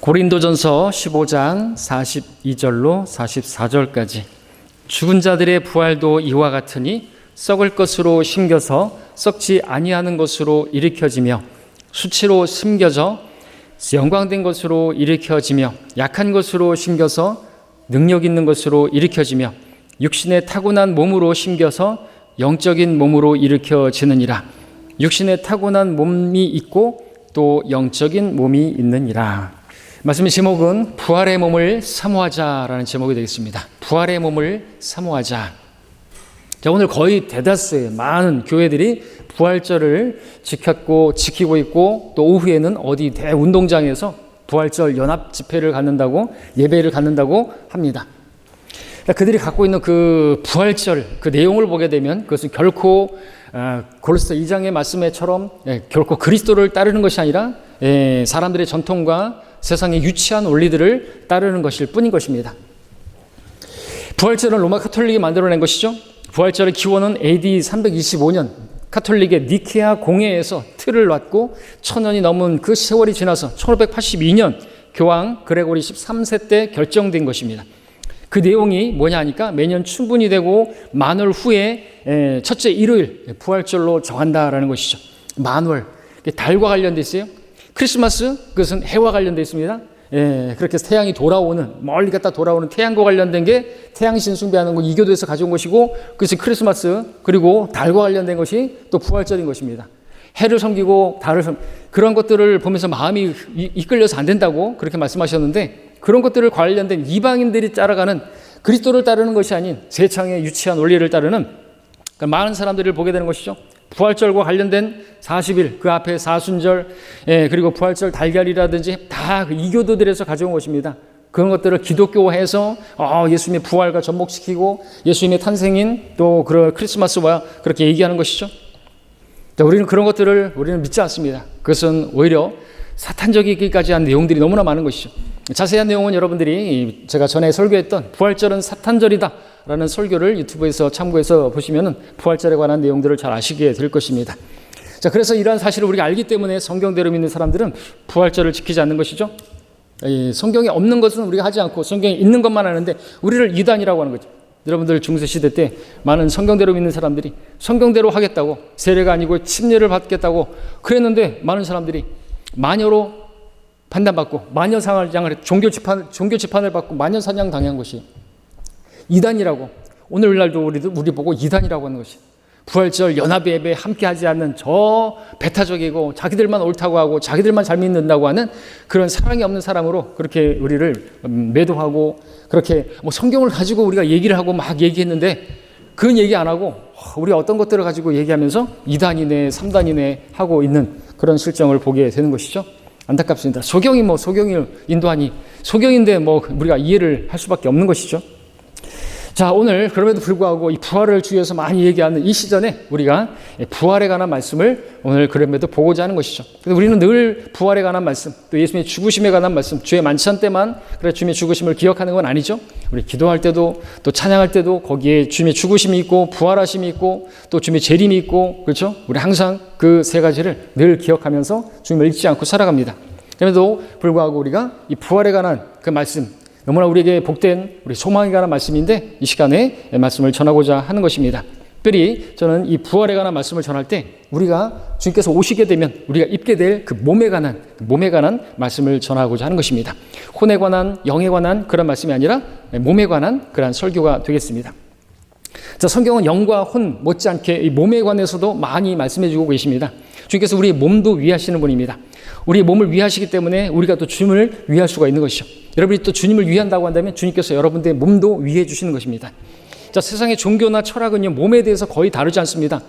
고린도전서 15장 42절로 44절까지 죽은 자들의 부활도 이와 같으니 썩을 것으로 심겨서 썩지 아니하는 것으로 일으켜지며 수치로 심겨져 영광된 것으로 일으켜지며 약한 것으로 심겨서 능력 있는 것으로 일으켜지며 육신의 타고난 몸으로 심겨서 영적인 몸으로 일으켜지느니라. 육신의 타고난 몸이 있고 또 영적인 몸이 있느니라. 말씀의 제목은 부활의 몸을 사모하자라는 제목이 되겠습니다. 부활의 몸을 사모하자. 자, 오늘 거의 대다수의 많은 교회들이 부활절을 지키고 있고 또 오후에는 어디 대운동장에서 부활절 연합 집회를 갖는다고 예배를 갖는다고 합니다. 그들이 갖고 있는 그 부활절 그 내용을 보게 되면 그것은 결코 골로새 2장의 말씀에처럼 결코 그리스도를 따르는 것이 아니라 사람들의 전통과 세상의 유치한 원리들을 따르는 것일 뿐인 것입니다. 부활절은 로마 카톨릭이 만들어낸 것이죠. 부활절의 기원은 AD 325년 카톨릭의 니케아 공회에서 틀을 놨고 1000년이 넘은 그 세월이 지나서 1582년 교황 그레고리 13세 때 결정된 것입니다. 그 내용이 뭐냐 하니까 매년 춘분이 되고 만월 후에 첫째 일요일 부활절로 정한다라는 것이죠. 만월, 달과 관련돼 있어요. 크리스마스, 그것은 해와 관련돼 있습니다. 그렇게 해서 태양이 돌아오는, 멀리 갔다 돌아오는 태양과 관련된 게 태양신 숭배하는 거 이교도에서 가져온 것이고, 그것이 크리스마스, 그리고 달과 관련된 것이 또 부활절인 것입니다. 해를 섬기고 달을 그런 것들을 보면서 마음이 이끌려서 안 된다고 그렇게 말씀하셨는데, 그런 것들을 관련된 이방인들이 따라가는 그리스도를 따르는 것이 아닌 세상의 유치한 원리를 따르는 많은 사람들을 보게 되는 것이죠. 부활절과 관련된 40일, 그 앞에 사순절, 그리고 부활절 달걀이라든지 다 그 이교도들에서 가져온 것입니다. 그런 것들을 기독교화해서 예수님의 부활과 접목시키고 예수님의 탄생인 또 그런 크리스마스와 그렇게 얘기하는 것이죠. 우리는 그런 것들을 우리는 믿지 않습니다. 그것은 오히려 사탄적이기까지 한 내용들이 너무나 많은 것이죠. 자세한 내용은 여러분들이 제가 전에 설교했던 부활절은 사탄절이다 라는 설교를 유튜브에서 참고해서 보시면 부활절에 관한 내용들을 잘 아시게 될 것입니다. 자, 그래서 이러한 사실을 우리가 알기 때문에 성경대로 믿는 사람들은 부활절을 지키지 않는 것이죠. 성경에 없는 것은 우리가 하지 않고 성경에 있는 것만 하는데 우리를 이단이라고 하는 거죠. 여러분들 중세시대 때 많은 성경대로 믿는 사람들이 성경대로 하겠다고, 세례가 아니고 침례를 받겠다고 그랬는데 많은 사람들이 마녀로 판단받고 마녀상을 종교 재판을 받고 마녀사냥 당한 것이 이단이라고, 오늘날도 우리 보고 이단이라고 하는 것이, 부활절 연합 예배 함께 하지 않는 저 배타적이고 자기들만 옳다고 하고 자기들만 잘 믿는다고 하는 그런 사랑이 없는 사람으로 그렇게 우리를 매도하고, 그렇게 뭐 성경을 가지고 우리가 얘기를 하고 막 얘기했는데 그런 얘기 안 하고 우리가 어떤 것들을 가지고 얘기하면서 2단이네 3단이네 하고 있는 그런 실정을 보게 되는 것이죠. 안타깝습니다. 소경이 소경을 인도하니 소경인데 우리가 이해를 할 수밖에 없는 것이죠. 자, 오늘 그럼에도 불구하고 이 부활을 주위에서 많이 얘기하는 이 시전에 우리가 부활에 관한 말씀을 오늘 그럼에도 보고자 하는 것이죠. 그래서 우리는 늘 부활에 관한 말씀, 또 예수님의 죽으심에 관한 말씀, 주의 만찬 때만 주님의 죽으심을 기억하는 건 아니죠. 우리 기도할 때도 또 찬양할 때도 거기에 주님의 죽으심이 있고 부활하심이 있고 또 주님의 재림이 있고, 그렇죠? 우리 항상 그 세 가지를 늘 기억하면서 주님을 잊지 않고 살아갑니다. 그럼에도 불구하고 우리가 이 부활에 관한 그 말씀, 너무나 우리에게 복된 우리 소망에 관한 말씀인데 이 시간에 말씀을 전하고자 하는 것입니다. 특별히 저는 이 부활에 관한 말씀을 전할 때 우리가 주님께서 오시게 되면 우리가 입게 될 그 몸에 관한 말씀을 전하고자 하는 것입니다. 혼에 관한, 영에 관한 그런 말씀이 아니라 몸에 관한 그런 설교가 되겠습니다. 자, 성경은 영과 혼 못지않게 이 몸에 관해서도 많이 말씀해 주고 계십니다. 주님께서 우리의 몸도 위하시는 분입니다. 우리의 몸을 위하시기 때문에 우리가 또 주님을 위할 수가 있는 것이죠. 여러분이 또 주님을 위한다고 한다면 주님께서 여러분들의 몸도 위해 주시는 것입니다. 자, 세상의 종교나 철학은요, 몸에 대해서 거의 다루지 않습니다.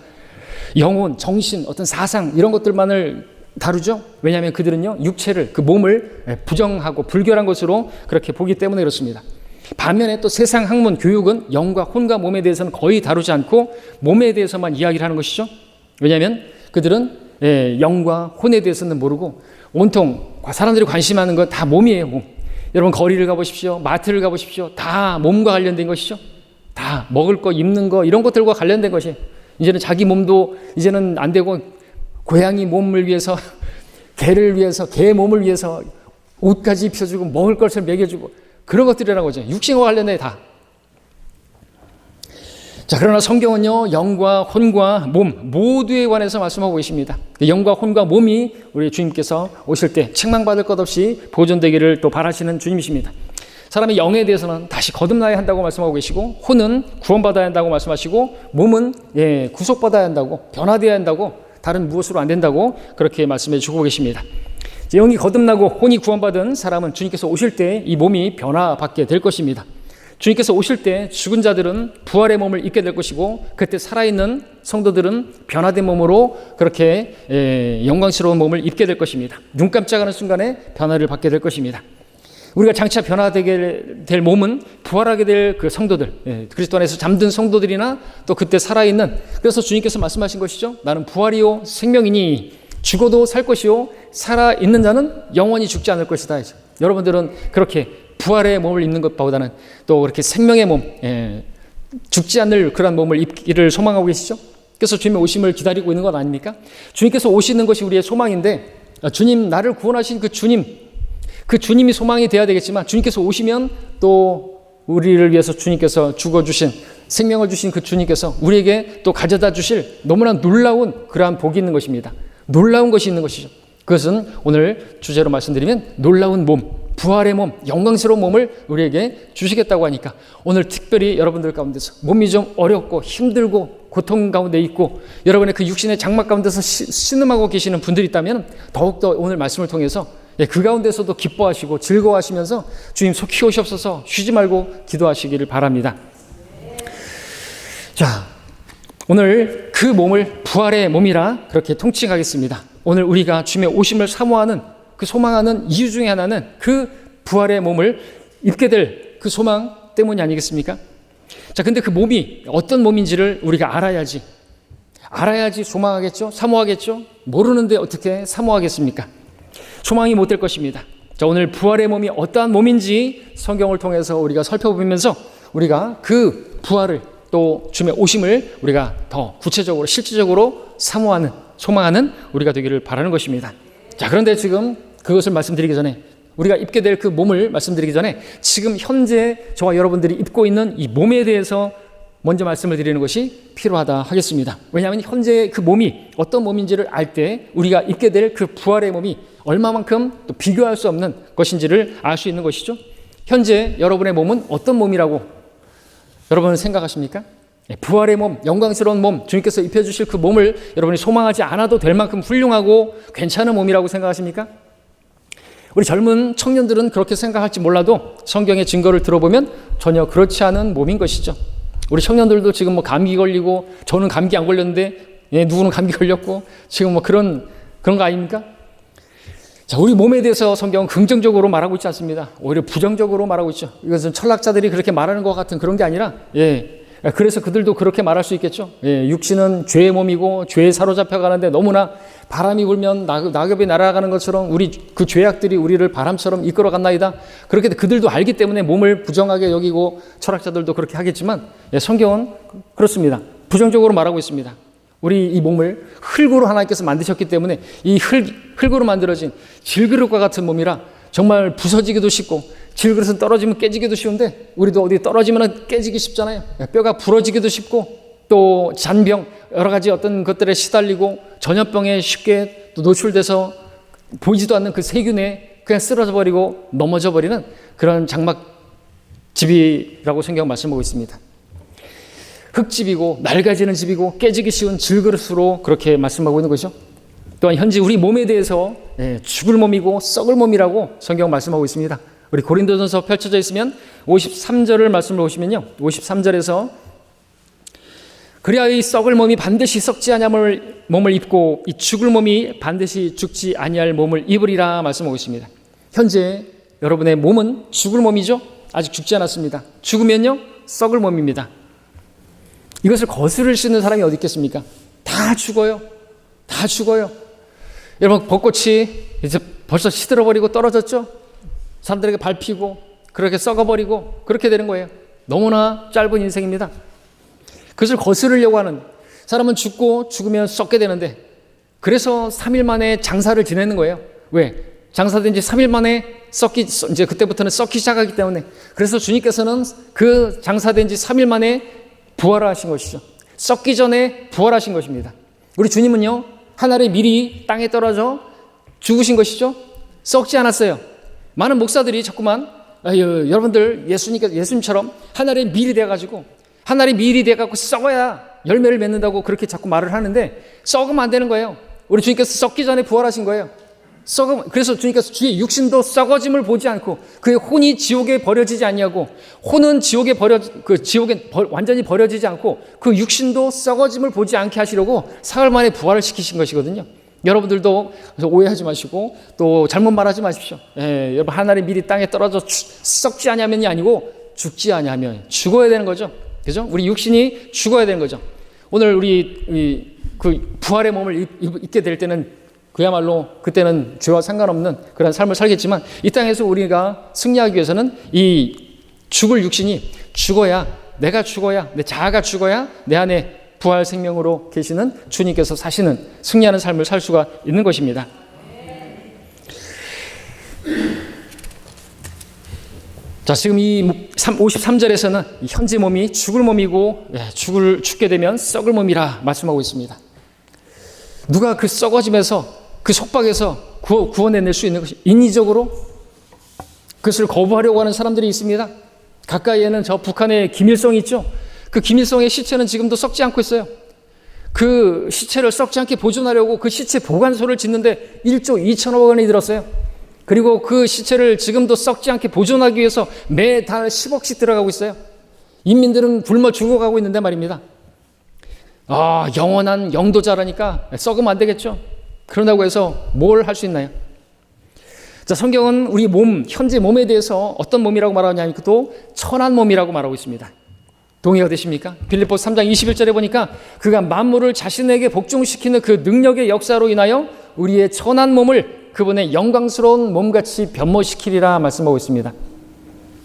영혼, 정신, 어떤 사상 이런 것들만을 다루죠. 왜냐하면 그들은요, 육체를, 그 몸을 부정하고 불결한 것으로 그렇게 보기 때문에 그렇습니다. 반면에 또 세상 학문, 교육은 영과 혼과 몸에 대해서는 거의 다루지 않고 몸에 대해서만 이야기를 하는 것이죠. 왜냐하면 그들은 영과 혼에 대해서는 모르고 온통 사람들이 관심하는 건 다 몸이에요. 몸. 여러분 거리를 가보십시오. 마트를 가보십시오. 다 몸과 관련된 것이죠. 다 먹을 거, 입는 거 이런 것들과 관련된 것이, 이제는 자기 몸도 이제는 안 되고 고양이 몸을 위해서, 개를 위해서, 개 몸을 위해서 옷까지 입혀주고 먹을 것을 먹여주고 그런 것들이라고 하죠. 육신과 관련해 다. 자, 그러나 성경은요, 영과 혼과 몸 모두에 관해서 말씀하고 계십니다. 영과 혼과 몸이 우리 주님께서 오실 때 책망받을 것 없이 보존되기를 또 바라시는 주님이십니다. 사람의 영에 대해서는 다시 거듭나야 한다고 말씀하고 계시고, 혼은 구원받아야 한다고 말씀하시고, 몸은 구속받아야 한다고, 변화되어야 한다고, 다른 무엇으로 안 된다고 그렇게 말씀해 주고 계십니다. 영이 거듭나고 혼이 구원받은 사람은 주님께서 오실 때 이 몸이 변화받게 될 것입니다. 주님께서 오실 때 죽은 자들은 부활의 몸을 입게 될 것이고, 그때 살아있는 성도들은 변화된 몸으로 그렇게 영광스러운 몸을 입게 될 것입니다. 눈 깜짝하는 순간에 변화를 받게 될 것입니다. 우리가 장차 변화되게 될 몸은 부활하게 될 그 성도들, 그리스도 안에서 잠든 성도들이나 또 그때 살아있는, 그래서 주님께서 말씀하신 것이죠. 나는 부활이요 생명이니 죽어도 살 것이요 살아있는 자는 영원히 죽지 않을 것이다. 여러분들은 그렇게 부활의 몸을 입는 것보다는 또 그렇게 생명의 몸, 죽지 않을 그런 몸을 입기를 소망하고 계시죠. 그래서 주님의 오심을 기다리고 있는 것 아닙니까? 주님께서 오시는 것이 우리의 소망인데, 주님, 나를 구원하신 그 주님이 소망이 되어야 되겠지만, 주님께서 오시면 또 우리를 위해서 주님께서 죽어주신, 생명을 주신 그 주님께서 우리에게 또 가져다 주실 너무나 놀라운 그러한 복이 있는 것입니다. 놀라운 것이 있는 것이죠. 그것은 오늘 주제로 말씀드리면 놀라운 몸, 부활의 몸, 영광스러운 몸을 우리에게 주시겠다고 하니까, 오늘 특별히 여러분들 가운데서 몸이 좀 어렵고 힘들고 고통 가운데 있고 여러분의 그 육신의 장막 가운데서 신음하고 계시는 분들이 있다면, 더욱더 오늘 말씀을 통해서 그 가운데서도 기뻐하시고 즐거워하시면서 주님 속히 오시옵소서 쉬지 말고 기도하시기를 바랍니다. 자, 오늘 그 몸을 부활의 몸이라 그렇게 통칭하겠습니다. 오늘 우리가 주님의 오심을 사모하는, 그 소망하는 이유 중에 하나는 그 부활의 몸을 입게 될 그 소망 때문이 아니겠습니까? 자, 근데 그 몸이 어떤 몸인지를 우리가 알아야지 소망하겠죠? 사모하겠죠? 모르는데 어떻게 사모하겠습니까? 소망이 못 될 것입니다. 자, 오늘 부활의 몸이 어떠한 몸인지 성경을 통해서 우리가 살펴보면서 우리가 그 부활을 또 주님의 오심을 우리가 더 구체적으로 실질적으로 사모하는, 소망하는 우리가 되기를 바라는 것입니다. 자, 그런데 지금 그것을 말씀드리기 전에, 우리가 입게 될 그 몸을 말씀드리기 전에 지금 현재 저와 여러분들이 입고 있는 이 몸에 대해서 먼저 말씀을 드리는 것이 필요하다 하겠습니다. 왜냐하면 현재 그 몸이 어떤 몸인지를 알 때 우리가 입게 될 그 부활의 몸이 얼마만큼 또 비교할 수 없는 것인지를 알 수 있는 것이죠. 현재 여러분의 몸은 어떤 몸이라고 여러분은 생각하십니까? 부활의 몸, 영광스러운 몸, 주님께서 입혀주실 그 몸을 여러분이 소망하지 않아도 될 만큼 훌륭하고 괜찮은 몸이라고 생각하십니까? 우리 젊은 청년들은 그렇게 생각할지 몰라도 성경의 증거를 들어보면 전혀 그렇지 않은 몸인 것이죠. 우리 청년들도 지금 뭐 감기 걸리고, 저는 감기 안 걸렸는데 누구는 감기 걸렸고, 지금 뭐 그런 거 아닙니까? 자, 우리 몸에 대해서 성경은 긍정적으로 말하고 있지 않습니다. 오히려 부정적으로 말하고 있죠. 이것은 철학자들이 그렇게 말하는 것 같은 그런 게 아니라, 그래서 그들도 그렇게 말할 수 있겠죠. 육신은 죄의 몸이고 죄에 사로잡혀 가는데 너무나 바람이 불면 낙엽이 날아가는 것처럼 우리 그 죄악들이 우리를 바람처럼 이끌어 갔나이다. 그렇게 그들도 알기 때문에 몸을 부정하게 여기고 철학자들도 그렇게 하겠지만, 성경은 그렇습니다. 부정적으로 말하고 있습니다. 우리 이 몸을 흙으로 하나님께서 만드셨기 때문에 이 흙으로 만들어진 질그릇과 같은 몸이라 정말 부서지기도 쉽고, 질그릇은 떨어지면 깨지기도 쉬운데 우리도 어디 떨어지면 깨지기 쉽잖아요. 뼈가 부러지기도 쉽고, 또 잔병, 여러 가지 어떤 것들에 시달리고 전염병에 쉽게 또 노출돼서 보이지도 않는 그 세균에 그냥 쓰러져 버리고 넘어져 버리는 그런 장막집이라고 성경 말씀하고 있습니다. 흙집이고 낡아지는 집이고 깨지기 쉬운 질그릇으로 그렇게 말씀하고 있는 것이죠. 또한 현재 우리 몸에 대해서 죽을 몸이고 썩을 몸이라고 성경 말씀하고 있습니다. 우리 고린도전서 펼쳐져 있으면 53절을 말씀을 보시면요, 53절에서 그리하여 이 썩을 몸이 반드시 썩지 아니할 몸을 입고 이 죽을 몸이 반드시 죽지 아니할 몸을 입으리라 말씀하고 있습니다. 현재 여러분의 몸은 죽을 몸이죠. 아직 죽지 않았습니다. 죽으면요 썩을 몸입니다. 이것을 거스를 수 있는 사람이 어디 있겠습니까? 다 죽어요. 다 죽어요. 여러분, 벚꽃이 이제 벌써 시들어버리고 떨어졌죠? 사람들에게 밟히고 그렇게 썩어버리고 그렇게 되는 거예요. 너무나 짧은 인생입니다. 그것을 거스르려고 하는 사람은 죽고 죽으면 썩게 되는데, 그래서 3일 만에 장사를 지내는 거예요. 왜? 장사된 지 3일 만에 이제 그때부터는 썩기 시작하기 때문에, 그래서 주님께서는 그 장사된 지 3일 만에 부활하신 것이죠. 썩기 전에 부활하신 것입니다. 우리 주님은요, 하늘의 밀이 땅에 떨어져 죽으신 것이죠. 썩지 않았어요. 많은 목사들이 자꾸만 여러분들 예수님처럼 하늘의 밀이 돼가지고 썩어야 열매를 맺는다고 그렇게 자꾸 말을 하는데, 썩으면 안 되는 거예요. 우리 주님께서 썩기 전에 부활하신 거예요. 그래서 주님께서 주의 육신도 썩어짐을 보지 않고 그의 혼이 지옥에 버려지지 않냐고, 혼은 지옥에 완전히 버려지지 않고 그 육신도 썩어짐을 보지 않게 하시려고 사흘 만에 부활을 시키신 것이거든요. 여러분들도 오해하지 마시고 또 잘못 말하지 마십시오. 여러분, 하늘의 밀이 땅에 떨어져 썩지 않으면이 아니고 죽지 않으면 죽어야 되는 거죠. 그죠? 우리 육신이 죽어야 되는 거죠. 오늘 우리 그 부활의 몸을 입게 될 때는 그야말로 그때는 죄와 상관없는 그런 삶을 살겠지만, 이 땅에서 우리가 승리하기 위해서는 이 죽을 육신이 죽어야, 내가 죽어야, 내 자아가 죽어야 내 안에 부활 생명으로 계시는 주님께서 사시는 승리하는 삶을 살 수가 있는 것입니다. 자, 지금 이 53절에서는 현재 몸이 죽을 몸이고 죽게 되면 썩을 몸이라 말씀하고 있습니다. 누가 그 썩어짐에서, 그 속박에서 구원해낼 수 있는 것이, 인위적으로 그것을 거부하려고 하는 사람들이 있습니다. 가까이에는 저 북한의 김일성이 있죠. 그 김일성의 시체는 지금도 썩지 않고 있어요. 그 시체를 썩지 않게 보존하려고 그 시체 보관소를 짓는데 1조 2천억 원이 들었어요. 그리고 그 시체를 지금도 썩지 않게 보존하기 위해서 매달 10억씩 들어가고 있어요. 인민들은 굶어 죽어가고 있는데 말입니다. 영원한 영도자라니까 썩으면 안 되겠죠. 그런다고 해서 뭘 할 수 있나요? 자, 성경은 우리 몸, 현재 몸에 대해서 어떤 몸이라고 말하냐면 또 천한 몸이라고 말하고 있습니다. 동의가 되십니까? 빌립보서 3장 21절에 보니까 그가 만물을 자신에게 복종시키는 그 능력의 역사로 인하여 우리의 천한 몸을 그분의 영광스러운 몸같이 변모시키리라 말씀하고 있습니다.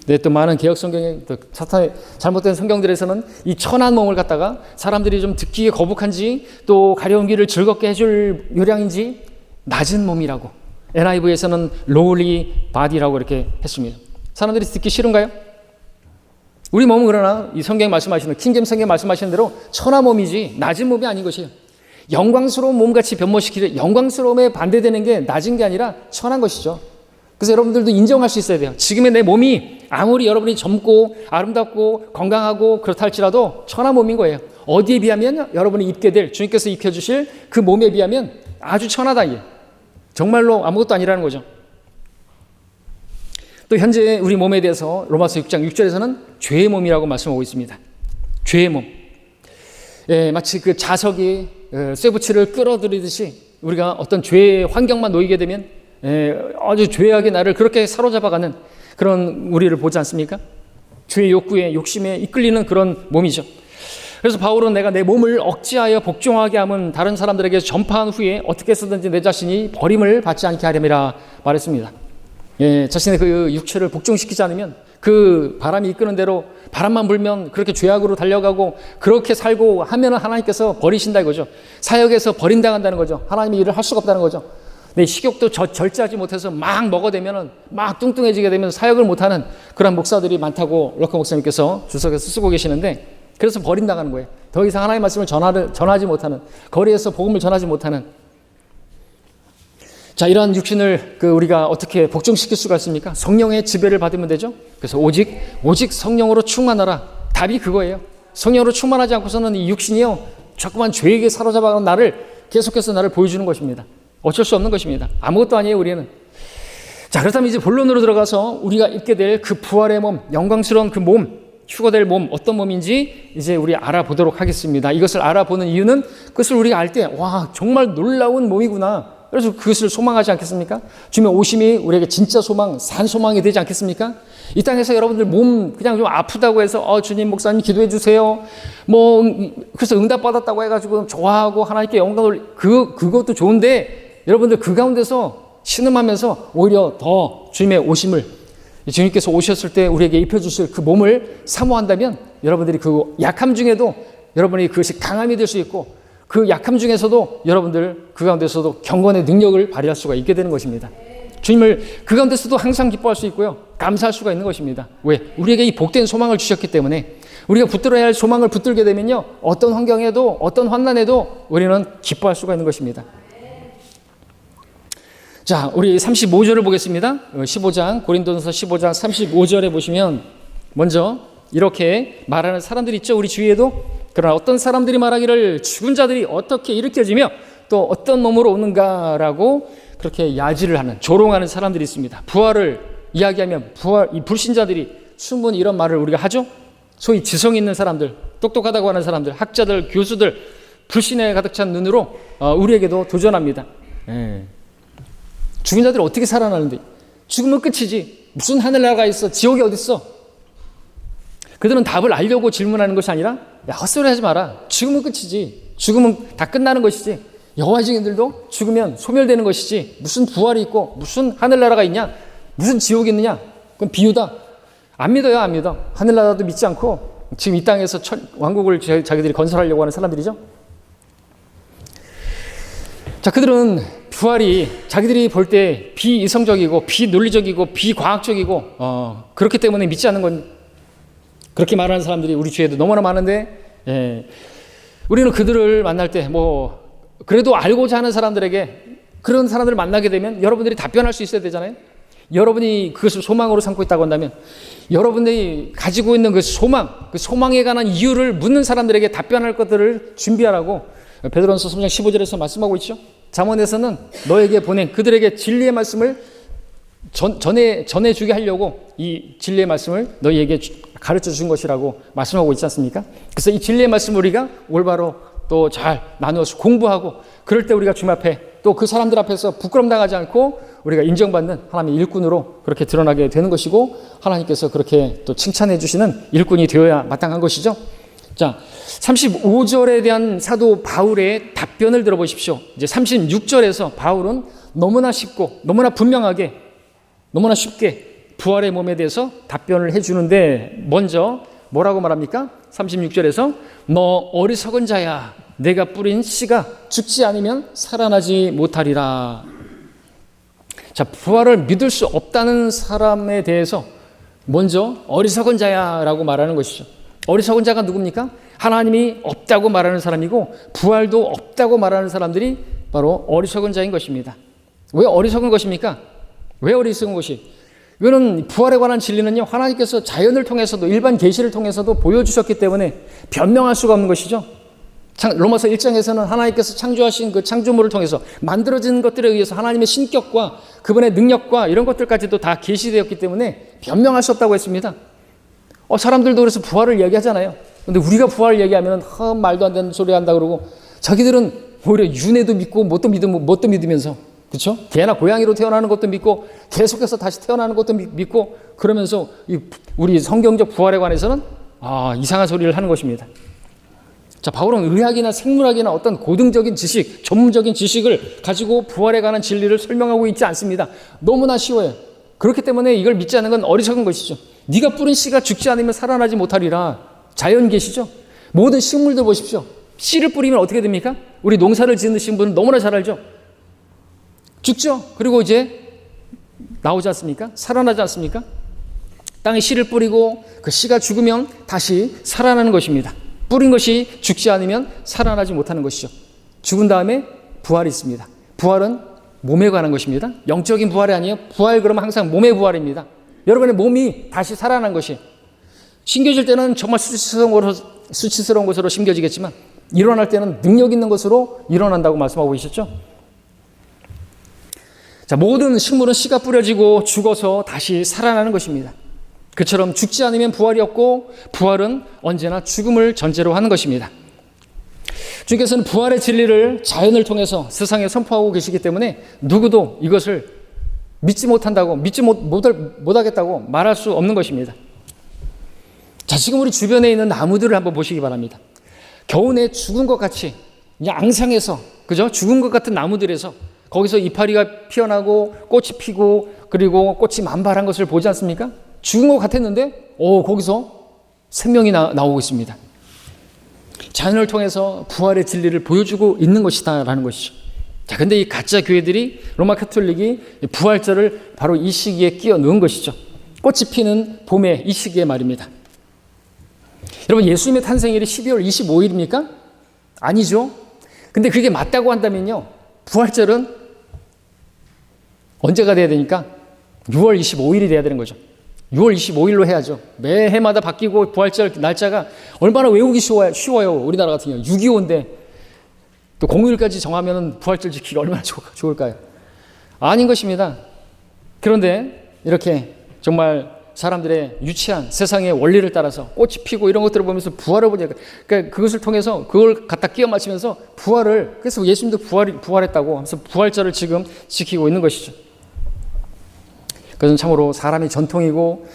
네, 또 많은 개혁 성경에, 또 사탄의 잘못된 성경들에서는 이 천한 몸을 갖다가 사람들이 좀 듣기에 거북한지 또 가려운 길을 즐겁게 해줄 요량인지 낮은 몸이라고, NIV에서는 lowly body라고 이렇게 했습니다. 사람들이 듣기 싫은가요? 우리 몸은 그러나 이 성경에 말씀하시는, 킹제임스 성경에 말씀하시는 대로 천한 몸이지 낮은 몸이 아닌 것이에요. 영광스러운 몸같이 변모시키려, 영광스러움에 반대되는 게 낮은 게 아니라 천한 것이죠. 그래서 여러분들도 인정할 수 있어야 돼요. 지금의 내 몸이 아무리 여러분이 젊고 아름답고 건강하고 그렇다 할지라도 천한 몸인 거예요. 어디에 비하면 여러분이 입게 될, 주님께서 입혀주실 그 몸에 비하면 아주 천하다. 이게 정말로 아무것도 아니라는 거죠. 또 현재 우리 몸에 대해서 로마서 6장 6절에서는 죄의 몸이라고 말씀하고 있습니다. 죄의 몸. 마치 그 자석이 쇠붙이를 끌어들이듯이 우리가 어떤 죄의 환경만 놓이게 되면 아주 죄악이 나를 그렇게 사로잡아가는 그런 우리를 보지 않습니까? 죄의 욕구에, 욕심에 이끌리는 그런 몸이죠. 그래서 바울은 내가 내 몸을 억지하여 복종하게 함은 다른 사람들에게 전파한 후에 어떻게 해서든지 내 자신이 버림을 받지 않게 하렴이라 말했습니다. 자신의 그 육체를 복종시키지 않으면 그 바람이 이끄는 대로 바람만 불면 그렇게 죄악으로 달려가고 그렇게 살고 하면 하나님께서 버리신다 이거죠. 사역에서 버림당한다는 거죠. 하나님이 일을 할 수가 없다는 거죠. 네, 식욕도 절제하지 못해서 막 먹어대면 막 뚱뚱해지게 되면 사역을 못하는 그런 목사들이 많다고 럭커 목사님께서 주석에서 쓰고 계시는데, 그래서 버림당하는 거예요. 더 이상 하나님의 말씀을 전하지 못하는, 거리에서 복음을 전하지 못하는. 자, 이러한 육신을 우리가 어떻게 복종시킬 수가 있습니까? 성령의 지배를 받으면 되죠. 그래서 오직 성령으로 충만하라. 답이 그거예요. 성령으로 충만하지 않고서는 이 육신이요, 자꾸만 죄에게 사로잡아가는 계속해서 나를 보여주는 것입니다. 어쩔 수 없는 것입니다. 아무것도 아니에요, 우리는. 자, 그렇다면 이제 본론으로 들어가서 우리가 입게 될 그 부활의 몸, 영광스러운 그 몸, 휴거될 몸, 어떤 몸인지 이제 우리 알아보도록 하겠습니다. 이것을 알아보는 이유는 그것을 우리가 알 때, 와, 정말 놀라운 몸이구나. 그래서 그것을 소망하지 않겠습니까? 주님의 오심이 우리에게 진짜 소망, 산 소망이 되지 않겠습니까? 이 땅에서 여러분들 몸 그냥 좀 아프다고 해서 주님 목사님 기도해 주세요. 그래서 응답받았다고 해가지고 좋아하고 하나님께 영광을, 그것도 좋은데 여러분들 그 가운데서 신음하면서 오히려 더 주님의 오심을, 주님께서 오셨을 때 우리에게 입혀주실 그 몸을 사모한다면 여러분들이 그 약함 중에도 여러분이 그것이 강함이 될 수 있고, 그 약함 중에서도 여러분들 그 가운데서도 경건의 능력을 발휘할 수가 있게 되는 것입니다. 주님을 그 가운데서도 항상 기뻐할 수 있고요. 감사할 수가 있는 것입니다. 왜? 우리에게 이 복된 소망을 주셨기 때문에 우리가 붙들어야 할 소망을 붙들게 되면요. 어떤 환경에도 어떤 환난에도 우리는 기뻐할 수가 있는 것입니다. 자, 우리 35절을 보겠습니다. 15장, 고린도전서 15장 35절에 보시면 먼저 이렇게 말하는 사람들이 있죠. 우리 주위에도. 그러나 어떤 사람들이 말하기를 죽은 자들이 어떻게 일으켜지며 또 어떤 몸으로 오는가라고 그렇게 야지를 하는, 조롱하는 사람들이 있습니다. 부활을 이야기하면 이 불신자들이 충분히 이런 말을 우리가 하죠. 소위 지성 있는 사람들, 똑똑하다고 하는 사람들, 학자들, 교수들, 불신에 가득 찬 눈으로 우리에게도 도전합니다. 죽은 자들이 어떻게 살아나는데? 죽으면 끝이지. 무슨 하늘나라가 있어? 지옥이 어디 있어? 그들은 답을 알려고 질문하는 것이 아니라 야, 헛소리 하지 마라. 죽으면 끝이지. 죽으면 다 끝나는 것이지. 여호와의 증인들도 죽으면 소멸되는 것이지. 무슨 부활이 있고 무슨 하늘나라가 있냐? 무슨 지옥이 있느냐? 그건 비유다. 안 믿어요, 안 믿어. 하늘나라도 믿지 않고 지금 이 땅에서 왕국을 자기들이 건설하려고 하는 사람들이죠. 자, 그들은 부활이 자기들이 볼 때 비이성적이고 비논리적이고 비과학적이고 그렇기 때문에 믿지 않는 건, 그렇게 말하는 사람들이 우리 주위에도 너무나 많은데, 우리는 그들을 만날 때 그래도 알고자 하는 사람들에게, 그런 사람들을 만나게 되면 여러분들이 답변할 수 있어야 되잖아요. 여러분이 그것을 소망으로 삼고 있다고 한다면 여러분들이 가지고 있는 그 소망에 관한 이유를 묻는 사람들에게 답변할 것들을 준비하라고 베드로전서 3장 15절에서 말씀하고 있죠. 잠언에서는 너에게 보낸 그들에게 진리의 말씀을 전해주게 하려고 이 진리의 말씀을 너희에게 가르쳐 준 것이라고 말씀하고 있지 않습니까? 그래서 이 진리의 말씀을 우리가 올바로 또 잘 나누어서 공부하고, 그럴 때 우리가 주님 앞에 또 그 사람들 앞에서 부끄럼 당하지 않고 우리가 인정받는 하나님의 일꾼으로 그렇게 드러나게 되는 것이고, 하나님께서 그렇게 또 칭찬해 주시는 일꾼이 되어야 마땅한 것이죠. 자, 35절에 대한 사도 바울의 답변을 들어보십시오. 이제 36절에서 바울은 너무나 쉽고 너무나 분명하게 너무나 쉽게 부활의 몸에 대해서 답변을 해주는데, 먼저 뭐라고 말합니까? 36절에서 너 어리석은 자야, 내가 뿌린 씨가 죽지 않으면 살아나지 못하리라. 자, 부활을 믿을 수 없다는 사람에 대해서 먼저 어리석은 자야 라고 말하는 것이죠. 어리석은 자가 누굽니까? 하나님이 없다고 말하는 사람이고 부활도 없다고 말하는 사람들이 바로 어리석은 자인 것입니다. 왜 어리석은 것입니까? 왜 어리석은 것이? 이거는 부활에 관한 진리는요, 하나님께서 자연을 통해서도 일반 계시를 통해서도 보여주셨기 때문에 변명할 수가 없는 것이죠. 로마서 1장에서는 하나님께서 창조하신 그 창조물을 통해서 만들어진 것들에 의해서 하나님의 신격과 그분의 능력과 이런 것들까지도 다 계시되었기 때문에 변명할 수 없다고 했습니다. 사람들도 그래서 부활을 얘기하잖아요. 근데 우리가 부활을 얘기하면 말도 안 되는 소리 한다 그러고, 자기들은 오히려 윤회도 믿고 뭣도 믿으면서, 그렇죠? 개나 고양이로 태어나는 것도 믿고 계속해서 다시 태어나는 것도 믿고, 그러면서 우리 성경적 부활에 관해서는 이상한 소리를 하는 것입니다. 자, 바울은 의학이나 생물학이나 어떤 고등적인 지식, 전문적인 지식을 가지고 부활에 관한 진리를 설명하고 있지 않습니다. 너무나 쉬워요. 그렇기 때문에 이걸 믿지 않는 건 어리석은 것이죠. 네가 뿌린 씨가 죽지 않으면 살아나지 못하리라. 자연 계시죠? 모든 식물들 보십시오. 씨를 뿌리면 어떻게 됩니까? 우리 농사를 지으신 분은 너무나 잘 알죠? 죽죠? 그리고 이제 나오지 않습니까? 살아나지 않습니까? 땅에 씨를 뿌리고 그 씨가 죽으면 다시 살아나는 것입니다. 뿌린 것이 죽지 않으면 살아나지 못하는 것이죠. 죽은 다음에 부활이 있습니다. 부활은 몸에 관한 것입니다. 영적인 부활이 아니에요. 부활 그러면 항상 몸의 부활입니다. 여러분의 몸이 다시 살아난 것이, 심겨질 때는 정말 수치스러운 것으로 심겨지겠지만 일어날 때는 능력 있는 것으로 일어난다고 말씀하고 계셨죠. 자, 모든 식물은 씨가 뿌려지고 죽어서 다시 살아나는 것입니다. 그처럼 죽지 않으면 부활이 없고 부활은 언제나 죽음을 전제로 하는 것입니다. 주님께서는 부활의 진리를 자연을 통해서 세상에 선포하고 계시기 때문에 누구도 이것을 믿지 못한다고, 믿지 못하겠다고 말할 수 없는 것입니다. 자, 지금 우리 주변에 있는 나무들을 한번 보시기 바랍니다. 겨우내 죽은 것 같이 그냥 앙상해서, 그죠? 죽은 것 같은 나무들에서 거기서 이파리가 피어나고 꽃이 피고 그리고 꽃이 만발한 것을 보지 않습니까? 죽은 것 같았는데 거기서 생명이 나오고 있습니다. 자연을 통해서 부활의 진리를 보여주고 있는 것이다라는 것이죠. 자, 근데 이 가짜 교회들이 로마 카톨릭이 부활절을 바로 이 시기에 끼워 넣은 것이죠. 꽃이 피는 봄의 이 시기에 말입니다. 여러분, 예수님의 탄생일이 12월 25일입니까? 아니죠. 근데 그게 맞다고 한다면요, 부활절은 언제가 돼야 되니까 6월 25일이 돼야 되는 거죠. 6월 25일로 해야죠. 매 해마다 바뀌고 부활절 날짜가 얼마나 외우기 쉬워요. 우리나라 같은 경우 6.25인데 또 공휴일까지 정하면 부활절 지키기 얼마나 좋을까요? 아닌 것입니다. 그런데 이렇게 정말 사람들의 유치한 세상의 원리를 따라서 꽃이 피고 이런 것들을 보면서 부활을 보니까, 그러니까 그것을 통해서 그걸 갖다 끼워 맞추면서 부활을, 그래서 예수님도 부활했다고 하면서 부활절을 지금 지키고 있는 것이죠. 그것은 참으로 사람의 전통이고,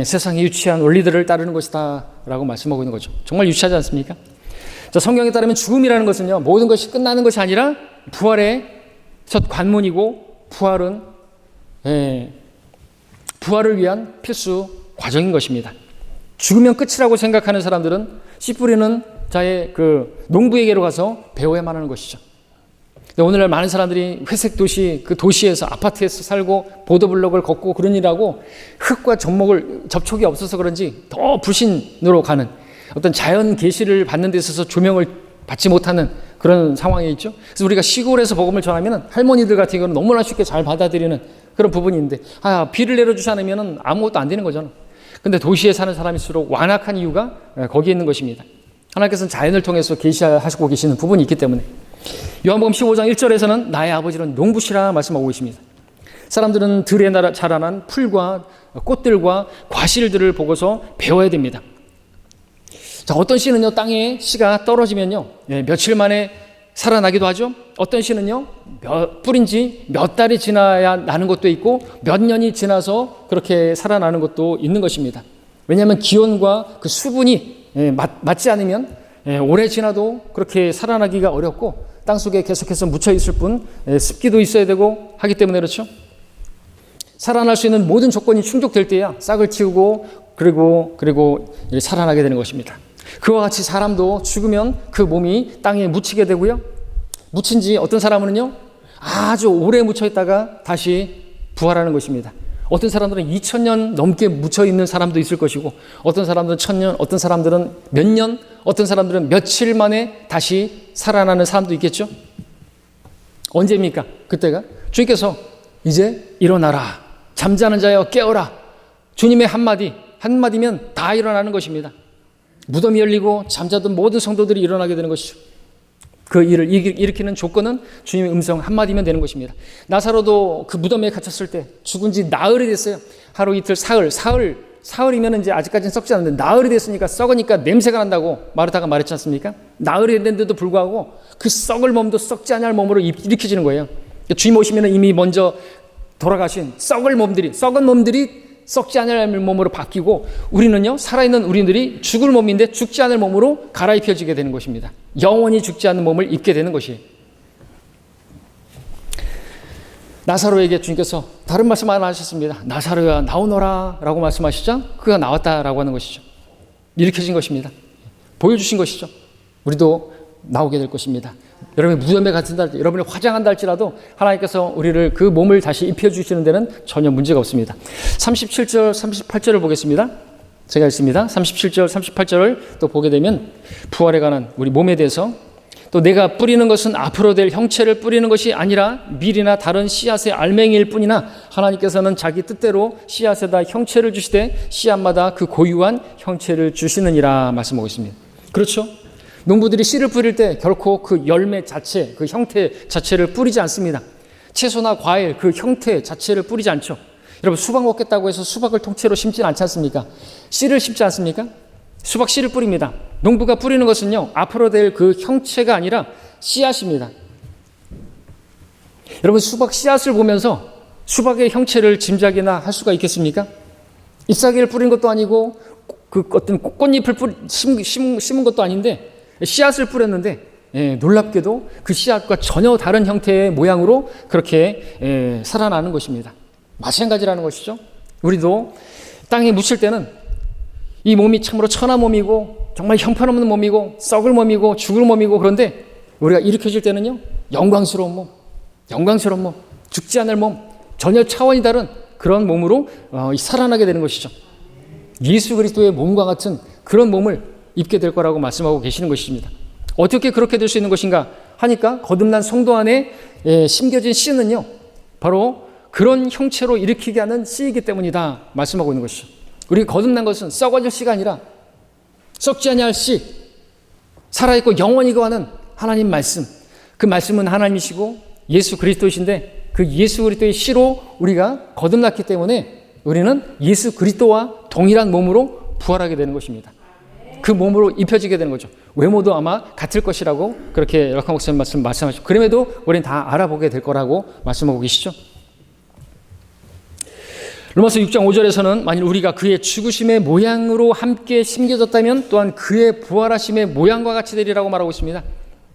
세상의 유치한 원리들을 따르는 것이다 라고 말씀하고 있는 거죠. 정말 유치하지 않습니까? 자, 성경에 따르면 죽음이라는 것은요, 모든 것이 끝나는 것이 아니라 부활의 첫 관문이고, 부활을 위한 필수 과정인 것입니다. 죽으면 끝이라고 생각하는 사람들은 씨 뿌리는 자의 그 농부에게로 가서 배워야만 하는 것이죠. 오늘날 많은 사람들이 회색 도시, 그 도시에서 아파트에서 살고 보도블록을 걷고 그런 일하고 흙과 접촉이 없어서 그런지 더 불신으로 가는, 어떤 자연 계시를 받는 데 있어서 조명을 받지 못하는 그런 상황에 있죠. 그래서 우리가 시골에서 복음을 전하면 할머니들 같은 경우는 너무나 쉽게 잘 받아들이는 그런 부분인데, 비를 내려주지 않으면 아무것도 안 되는 거잖아. 근데 도시에 사는 사람일수록 완악한 이유가 거기에 있는 것입니다. 하나님께서는 자연을 통해서 계시하시고 계시는 부분이 있기 때문에. 요한복음 15장 1절에서는 나의 아버지는 농부시라 말씀하고 계십니다. 사람들은 들에 자라난 풀과 꽃들과 과실들을 보고서 배워야 됩니다. 자, 어떤 씨는요, 땅에 씨가 떨어지면요, 며칠 만에 살아나기도 하죠. 어떤 씨는요, 뿌린 지 몇 달이 지나야 나는 것도 있고, 몇 년이 지나서 그렇게 살아나는 것도 있는 것입니다. 왜냐하면 기온과 그 수분이 맞지 않으면 오래 지나도 그렇게 살아나기가 어렵고, 땅속에 계속해서 묻혀 있을 뿐 습기도 있어야 되고 하기 때문에 그렇죠. 살아날 수 있는 모든 조건이 충족될 때야 싹을 틔우고 그리고 살아나게 되는 것입니다. 그와 같이 사람도 죽으면 그 몸이 땅에 묻히게 되고요. 묻힌 지 어떤 사람은요, 아주 오래 묻혀 있다가 다시 부활하는 것입니다. 어떤 사람들은 2000년 넘게 묻혀 있는 사람도 있을 것이고, 어떤 사람들은 1000년, 어떤 사람들은 몇 년, 어떤 사람들은 며칠 만에 다시 살아나는 사람도 있겠죠. 언제입니까? 그때가 주님께서 이제 일어나라, 잠자는 자여 깨어라. 주님의 한마디면 다 일어나는 것입니다. 무덤이 열리고 잠자던 모든 성도들이 일어나게 되는 것이죠. 그 일을 일으키는 조건은 주님의 음성 한마디면 되는 것입니다. 나사로도 그 무덤에 갇혔을 때 죽은 지 나흘이 됐어요. 하루 이틀 사흘이면 이제 아직까지는 썩지 않는데, 나흘이 됐으니까 썩으니까 냄새가 난다고 마르다가 말했지 않습니까? 나흘이 됐는데도 불구하고 그 썩을 몸도 썩지 않을 몸으로 일으켜지는 거예요. 주님 오시면 이미 먼저 돌아가신 썩은 몸들이 썩지 않을 몸으로 바뀌고, 우리는요, 살아있는 우리들이 죽을 몸인데 죽지 않을 몸으로 갈아입혀지게 되는 것입니다. 영원히 죽지 않는 몸을 입게 되는 것이에요. 나사로에게 주님께서 다른 말씀 안 하셨습니다. 나사로야 나오너라 라고 말씀하시자 그가 나왔다라고 하는 것이죠. 일으켜진 것입니다. 보여주신 것이죠. 우리도 나오게 될 것입니다. 여러분이 무덤에 갇힌다, 여러분이 화장한다 할지라도 하나님께서 우리를 그 몸을 다시 입혀주시는 데는 전혀 문제가 없습니다. 37절, 38절을 보겠습니다. 제가 읽습니다. 37절, 38절을 또 보게 되면 부활에 관한 우리 몸에 대해서, 또 내가 뿌리는 것은 앞으로 될 형체를 뿌리는 것이 아니라 밀이나 다른 씨앗의 알맹이일 뿐이나 하나님께서는 자기 뜻대로 씨앗에다 형체를 주시되 씨앗마다 그 고유한 형체를 주시느니라 말씀하고 있습니다. 그렇죠? 농부들이 씨를 뿌릴 때 결코 그 열매 자체, 그 형태 자체를 뿌리지 않습니다. 채소나 과일 그 형태 자체를 뿌리지 않죠. 여러분, 수박 먹겠다고 해서 수박을 통째로 심지는 않지 않습니까? 씨를 심지 않습니까? 수박 씨를 뿌립니다. 농부가 뿌리는 것은요, 앞으로 될 그 형체가 아니라 씨앗입니다. 여러분, 수박 씨앗을 보면서 수박의 형체를 짐작이나 할 수가 있겠습니까? 잎사귀를 뿌린 것도 아니고 그 어떤 꽃잎을 심은 것도 아닌데 씨앗을 뿌렸는데, 놀랍게도 그 씨앗과 전혀 다른 형태의 모양으로 그렇게 살아나는 것입니다. 마찬가지라는 것이죠. 우리도 땅에 묻힐 때는 이 몸이 참으로 천한 몸이고 정말 형편없는 몸이고 썩을 몸이고 죽을 몸이고, 그런데 우리가 일으켜질 때는요, 영광스러운 몸, 영광스러운 몸, 죽지 않을 몸, 전혀 차원이 다른 그런 몸으로 살아나게 되는 것이죠. 예수 그리스도의 몸과 같은 그런 몸을 입게 될 거라고 말씀하고 계시는 것입니다. 어떻게 그렇게 될 수 있는 것인가 하니까 거듭난 성도 안에 심겨진 씨는요, 바로 그런 형체로 일으키게 하는 씨이기 때문이다 말씀하고 있는 것이죠. 우리 거듭난 것은 썩어질 씨가 아니라 썩지 아니할 씨, 살아있고 영원히 거하는 하나님 말씀, 그 말씀은 하나님이시고 예수 그리스도이신데 그 예수 그리스도의 씨로 우리가 거듭났기 때문에 우리는 예수 그리스도와 동일한 몸으로 부활하게 되는 것입니다. 그 몸으로 입혀지게 되는 거죠. 외모도 아마 같을 것이라고 그렇게 락카 목사님 말씀하시고, 그럼에도 우리는 다 알아보게 될 거라고 말씀하고 계시죠. 로마서 6장 5절에서는 만일 우리가 그의 죽으심의 모양으로 함께 심겨졌다면 또한 그의 부활하심의 모양과 같이 되리라고 말하고 있습니다.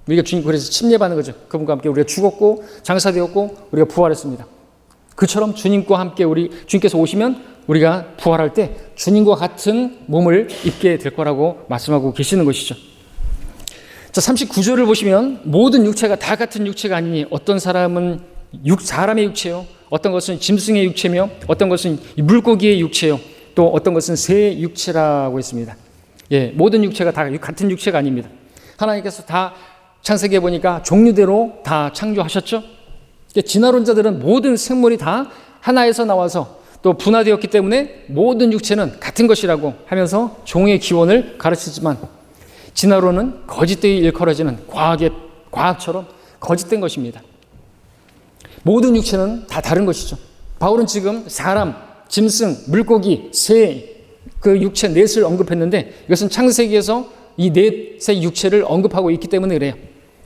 우리가 주님 그래서 침례받는 거죠. 그분과 함께 우리가 죽었고 장사되었고 우리가 부활했습니다. 그처럼 주님과 함께 주님께서 오시면 우리가 부활할 때 주님과 같은 몸을 입게 될 거라고 말씀하고 계시는 것이죠. 자, 39절을 보시면 모든 육체가 다 같은 육체가 아니니 어떤 사람은 사람의 육체요, 어떤 것은 짐승의 육체며 어떤 것은 물고기의 육체요, 또 어떤 것은 새의 육체라고 했습니다. 모든 육체가 다 같은 육체가 아닙니다. 하나님께서 다 창세기에 보니까 종류대로 다 창조하셨죠. 진화론자들은 모든 생물이 다 하나에서 나와서 또 분화되었기 때문에 모든 육체는 같은 것이라고 하면서 종의 기원을 가르치지만, 진화론은 거짓되이 일컬어지는 과학처럼 거짓된 것입니다. 모든 육체는 다 다른 것이죠. 바울은 지금 사람, 짐승, 물고기, 새, 그 육체 넷을 언급했는데 이것은 창세기에서 이 넷의 육체를 언급하고 있기 때문에 그래요.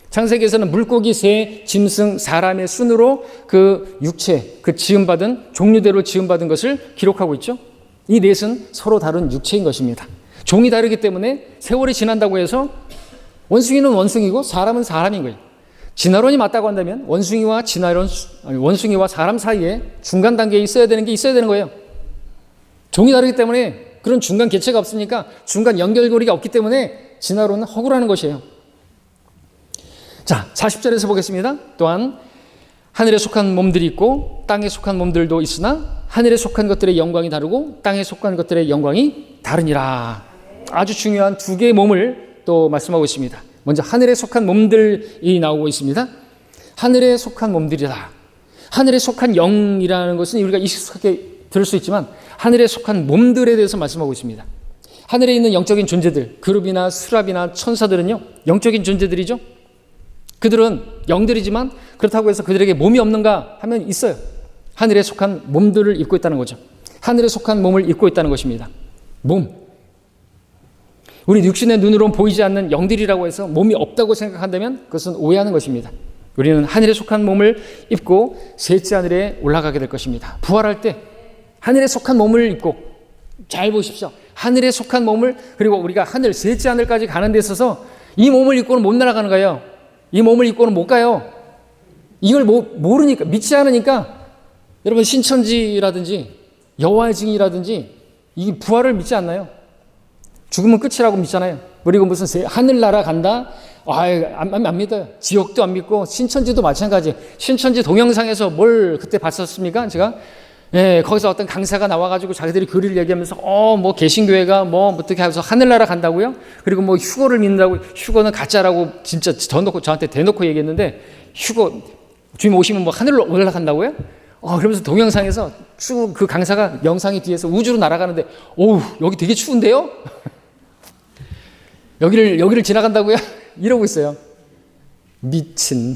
창세기에서는 물고기, 새, 짐승, 사람의 순으로 그 육체, 그 지음받은 종류대로 지음받은 것을 기록하고 있죠. 이 넷은 서로 다른 육체인 것입니다. 종이 다르기 때문에 세월이 지난다고 해서 원숭이는 원숭이고 사람은 사람인 거예요. 진화론이 맞다고 한다면 원숭이와 사람 사이에 중간 단계에 있어야 되는 게 있어야 되는 거예요. 종이 다르기 때문에 그런 중간 개체가 없으니까, 중간 연결고리가 없기 때문에 진화론은 허구라는 것이에요. 자, 40절에서 보겠습니다. 또한 하늘에 속한 몸들이 있고 땅에 속한 몸들도 있으나 하늘에 속한 것들의 영광이 다르고 땅에 속한 것들의 영광이 다르니라. 아주 중요한 두 개의 몸을 또 말씀하고 있습니다. 먼저 하늘에 속한 몸들이 나오고 있습니다. 하늘에 속한 몸들이다. 하늘에 속한 영이라는 것은 우리가 익숙하게 들을 수 있지만 하늘에 속한 몸들에 대해서 말씀하고 있습니다. 하늘에 있는 영적인 존재들, 그룹이나 수랍이나 천사들은요, 영적인 존재들이죠. 그들은 영들이지만 그렇다고 해서 그들에게 몸이 없는가 하면 있어요. 하늘에 속한 몸들을 입고 있다는 거죠. 하늘에 속한 몸을 입고 있다는 것입니다. 몸. 우리 육신의 눈으로는 보이지 않는 영들이라고 해서 몸이 없다고 생각한다면 그것은 오해하는 것입니다. 우리는 하늘에 속한 몸을 입고 셋째 하늘에 올라가게 될 것입니다. 부활할 때 하늘에 속한 몸을 입고, 잘 보십시오. 하늘에 속한 몸을, 그리고 우리가 하늘 셋째 하늘까지 가는 데 있어서 이 몸을 입고는 못 날아가는 거예요. 이 몸을 입고는 못 가요. 이걸 모르니까, 믿지 않으니까, 여러분 신천지라든지 여호와의 증인이라든지 이 부활을 믿지 않나요? 죽으면 끝이라고 믿잖아요. 그리고 무슨 하늘나라 간다? 안 믿어요. 지옥도 안 믿고 신천지도 마찬가지. 신천지 동영상에서 뭘 그때 봤었습니까? 제가 거기서 어떤 강사가 나와가지고 자기들이 교리를 얘기하면서 뭐 개신교회가 뭐 어떻게 해서 하늘나라 간다고요? 그리고 뭐 휴거를 믿는다고, 휴거는 가짜라고 진짜 저한테 대놓고 얘기했는데, 휴거 주님 오시면 뭐 하늘로 올라간다고요? 그러면서 동영상에서 쭉 그 강사가 영상이 뒤에서 우주로 날아가는데, 여기 되게 추운데요? 여기를 지나간다고요? 이러고 있어요. 미친.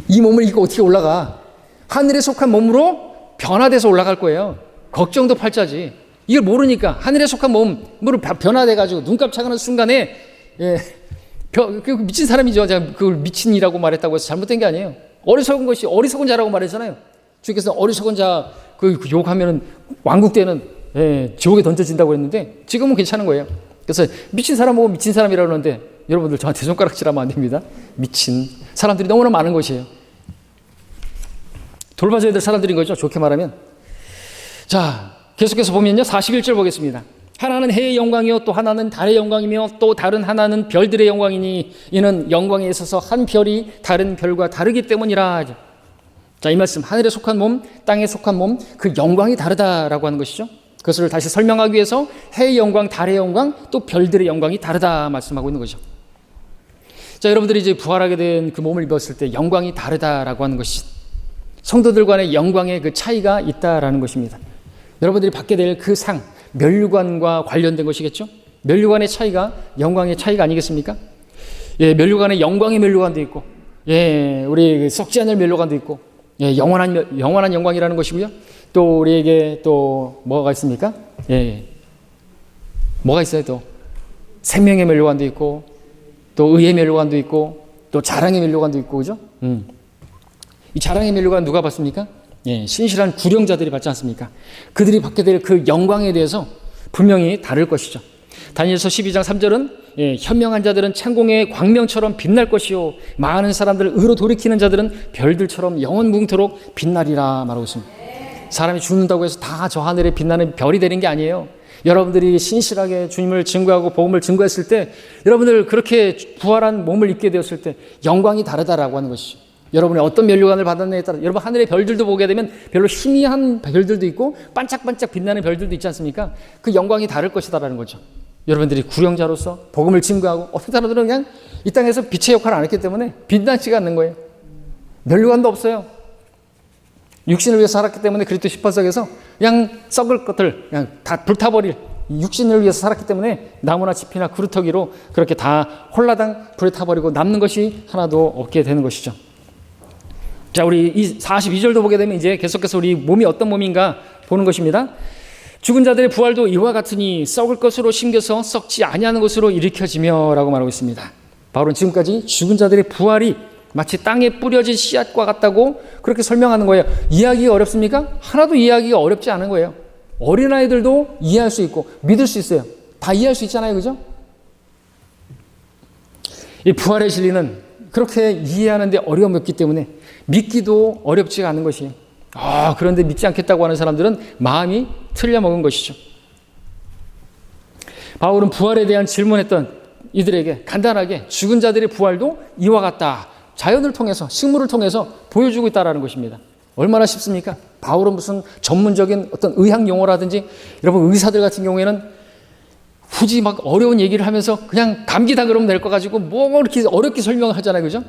이 몸을 입고 어떻게 올라가? 하늘에 속한 몸으로 변화돼서 올라갈 거예요. 걱정도 팔자지. 이걸 모르니까 하늘에 속한 몸으로 변화돼가지고 눈 깜짝하는 순간에 미친 사람이죠. 제가 그걸 미친이라고 말했다고 해서 잘못된 게 아니에요. 어리석은 자라고 말했잖아요. 주께서 어리석은 자 그 욕하면은 왕국 때는 지옥에 던져진다고 했는데 지금은 괜찮은 거예요. 그래서 미친 사람 보고 미친 사람이라고 그러는데 여러분들 저한테 손가락질하면 안 됩니다. 미친 사람들이 너무나 많은 것이에요. 돌봐줘야 될 사람들인 거죠. 좋게 말하면. 자, 계속해서 보면요. 41절 보겠습니다. 하나는 해의 영광이요 또 하나는 달의 영광이며 또 다른 하나는 별들의 영광이니 이는 영광에 있어서 한 별이 다른 별과 다르기 때문이라. 자, 이 말씀 하늘에 속한 몸, 땅에 속한 몸, 그 영광이 다르다라고 하는 것이죠. 그것을 다시 설명하기 위해서 해의 영광, 달의 영광, 또 별들의 영광이 다르다 말씀하고 있는 거죠. 자, 여러분들이 이제 부활하게 된 그 몸을 입었을 때 영광이 다르다라고 하는 것이 성도들 간의 영광의 그 차이가 있다라는 것입니다. 여러분들이 받게 될 그 상, 면류관과 관련된 것이겠죠. 면류관의 차이가 영광의 차이가 아니겠습니까? 예, 면류관에 영광의 면류관도 있고, 예, 우리 썩지 않을 면류관도 있고, 예, 영원한 영광이라는 것이고요. 또 우리에게 또 뭐가 있습니까? 예, 뭐가 있어요? 또 생명의 면류관도 있고, 또 의의 면류관도 있고, 또 자랑의 면류관도 있고, 그죠? 이 자랑의 면류관 누가 받습니까? 예, 신실한 구령자들이 받지 않습니까? 그들이 받게 될 그 영광에 대해서 분명히 다를 것이죠. 다니엘서 12장 3절은 예, 현명한 자들은 창공의 광명처럼 빛날 것이요 많은 사람들을 의로 돌이키는 자들은 별들처럼 영원 무궁토록 빛나리라 말하고 있습니다. 사람이 죽는다고 해서 다 저 하늘에 빛나는 별이 되는 게 아니에요. 여러분들이 신실하게 주님을 증거하고 복음을 증거했을 때 여러분들 그렇게 부활한 몸을 입게 되었을 때 영광이 다르다라고 하는 것이죠. 여러분이 어떤 면류관을 받았느냐에 따라 여러분 하늘의 별들도 보게 되면 별로 희미한 별들도 있고 반짝반짝 빛나는 별들도 있지 않습니까? 그 영광이 다를 것이다라는 거죠. 여러분들이 구령자로서 복음을 증거하고 어떤 사람들은 그냥 이 땅에서 빛의 역할을 안 했기 때문에 빛나지가 않는 거예요. 면류관도 없어요. 육신을 위해서 살았기 때문에 그리스도 십자석에서 그냥 썩을 것들 그냥 다 불타버릴 육신을 위해서 살았기 때문에 나무나 짚이나 구루터기로 그렇게 다 홀라당 불에 타버리고 남는 것이 하나도 없게 되는 것이죠. 자, 우리 이 42절도 보게 되면 이제 계속해서 우리 몸이 어떤 몸인가 보는 것입니다. 죽은 자들의 부활도 이와 같으니 썩을 것으로 심겨서 썩지 아니하는 것으로 일으켜지며 라고 말하고 있습니다. 바울은 지금까지 죽은 자들의 부활이 마치 땅에 뿌려진 씨앗과 같다고 그렇게 설명하는 거예요. 이해하기가 어렵습니까? 하나도 이해하기가 어렵지 않은 거예요. 어린아이들도 이해할 수 있고 믿을 수 있어요. 다 이해할 수 있잖아요. 그죠? 이 부활의 진리는 그렇게 이해하는데 어려움이 없기 때문에 믿기도 어렵지가 않은 것이에요. 그런데 믿지 않겠다고 하는 사람들은 마음이 틀려먹은 것이죠. 바울은 부활에 대한 질문했던 이들에게 간단하게 죽은 자들의 부활도 이와 같다. 자연을 통해서 식물을 통해서 보여주고 있다는 것입니다. 얼마나 쉽습니까? 바울은 무슨 전문적인 어떤 의학 용어라든지 여러분 의사들 같은 경우에는 굳이 막 어려운 얘기를 하면서 그냥 감기다 그러면 될 거 가지고 뭐 이렇게 어렵게 설명을 하잖아요. 그죠?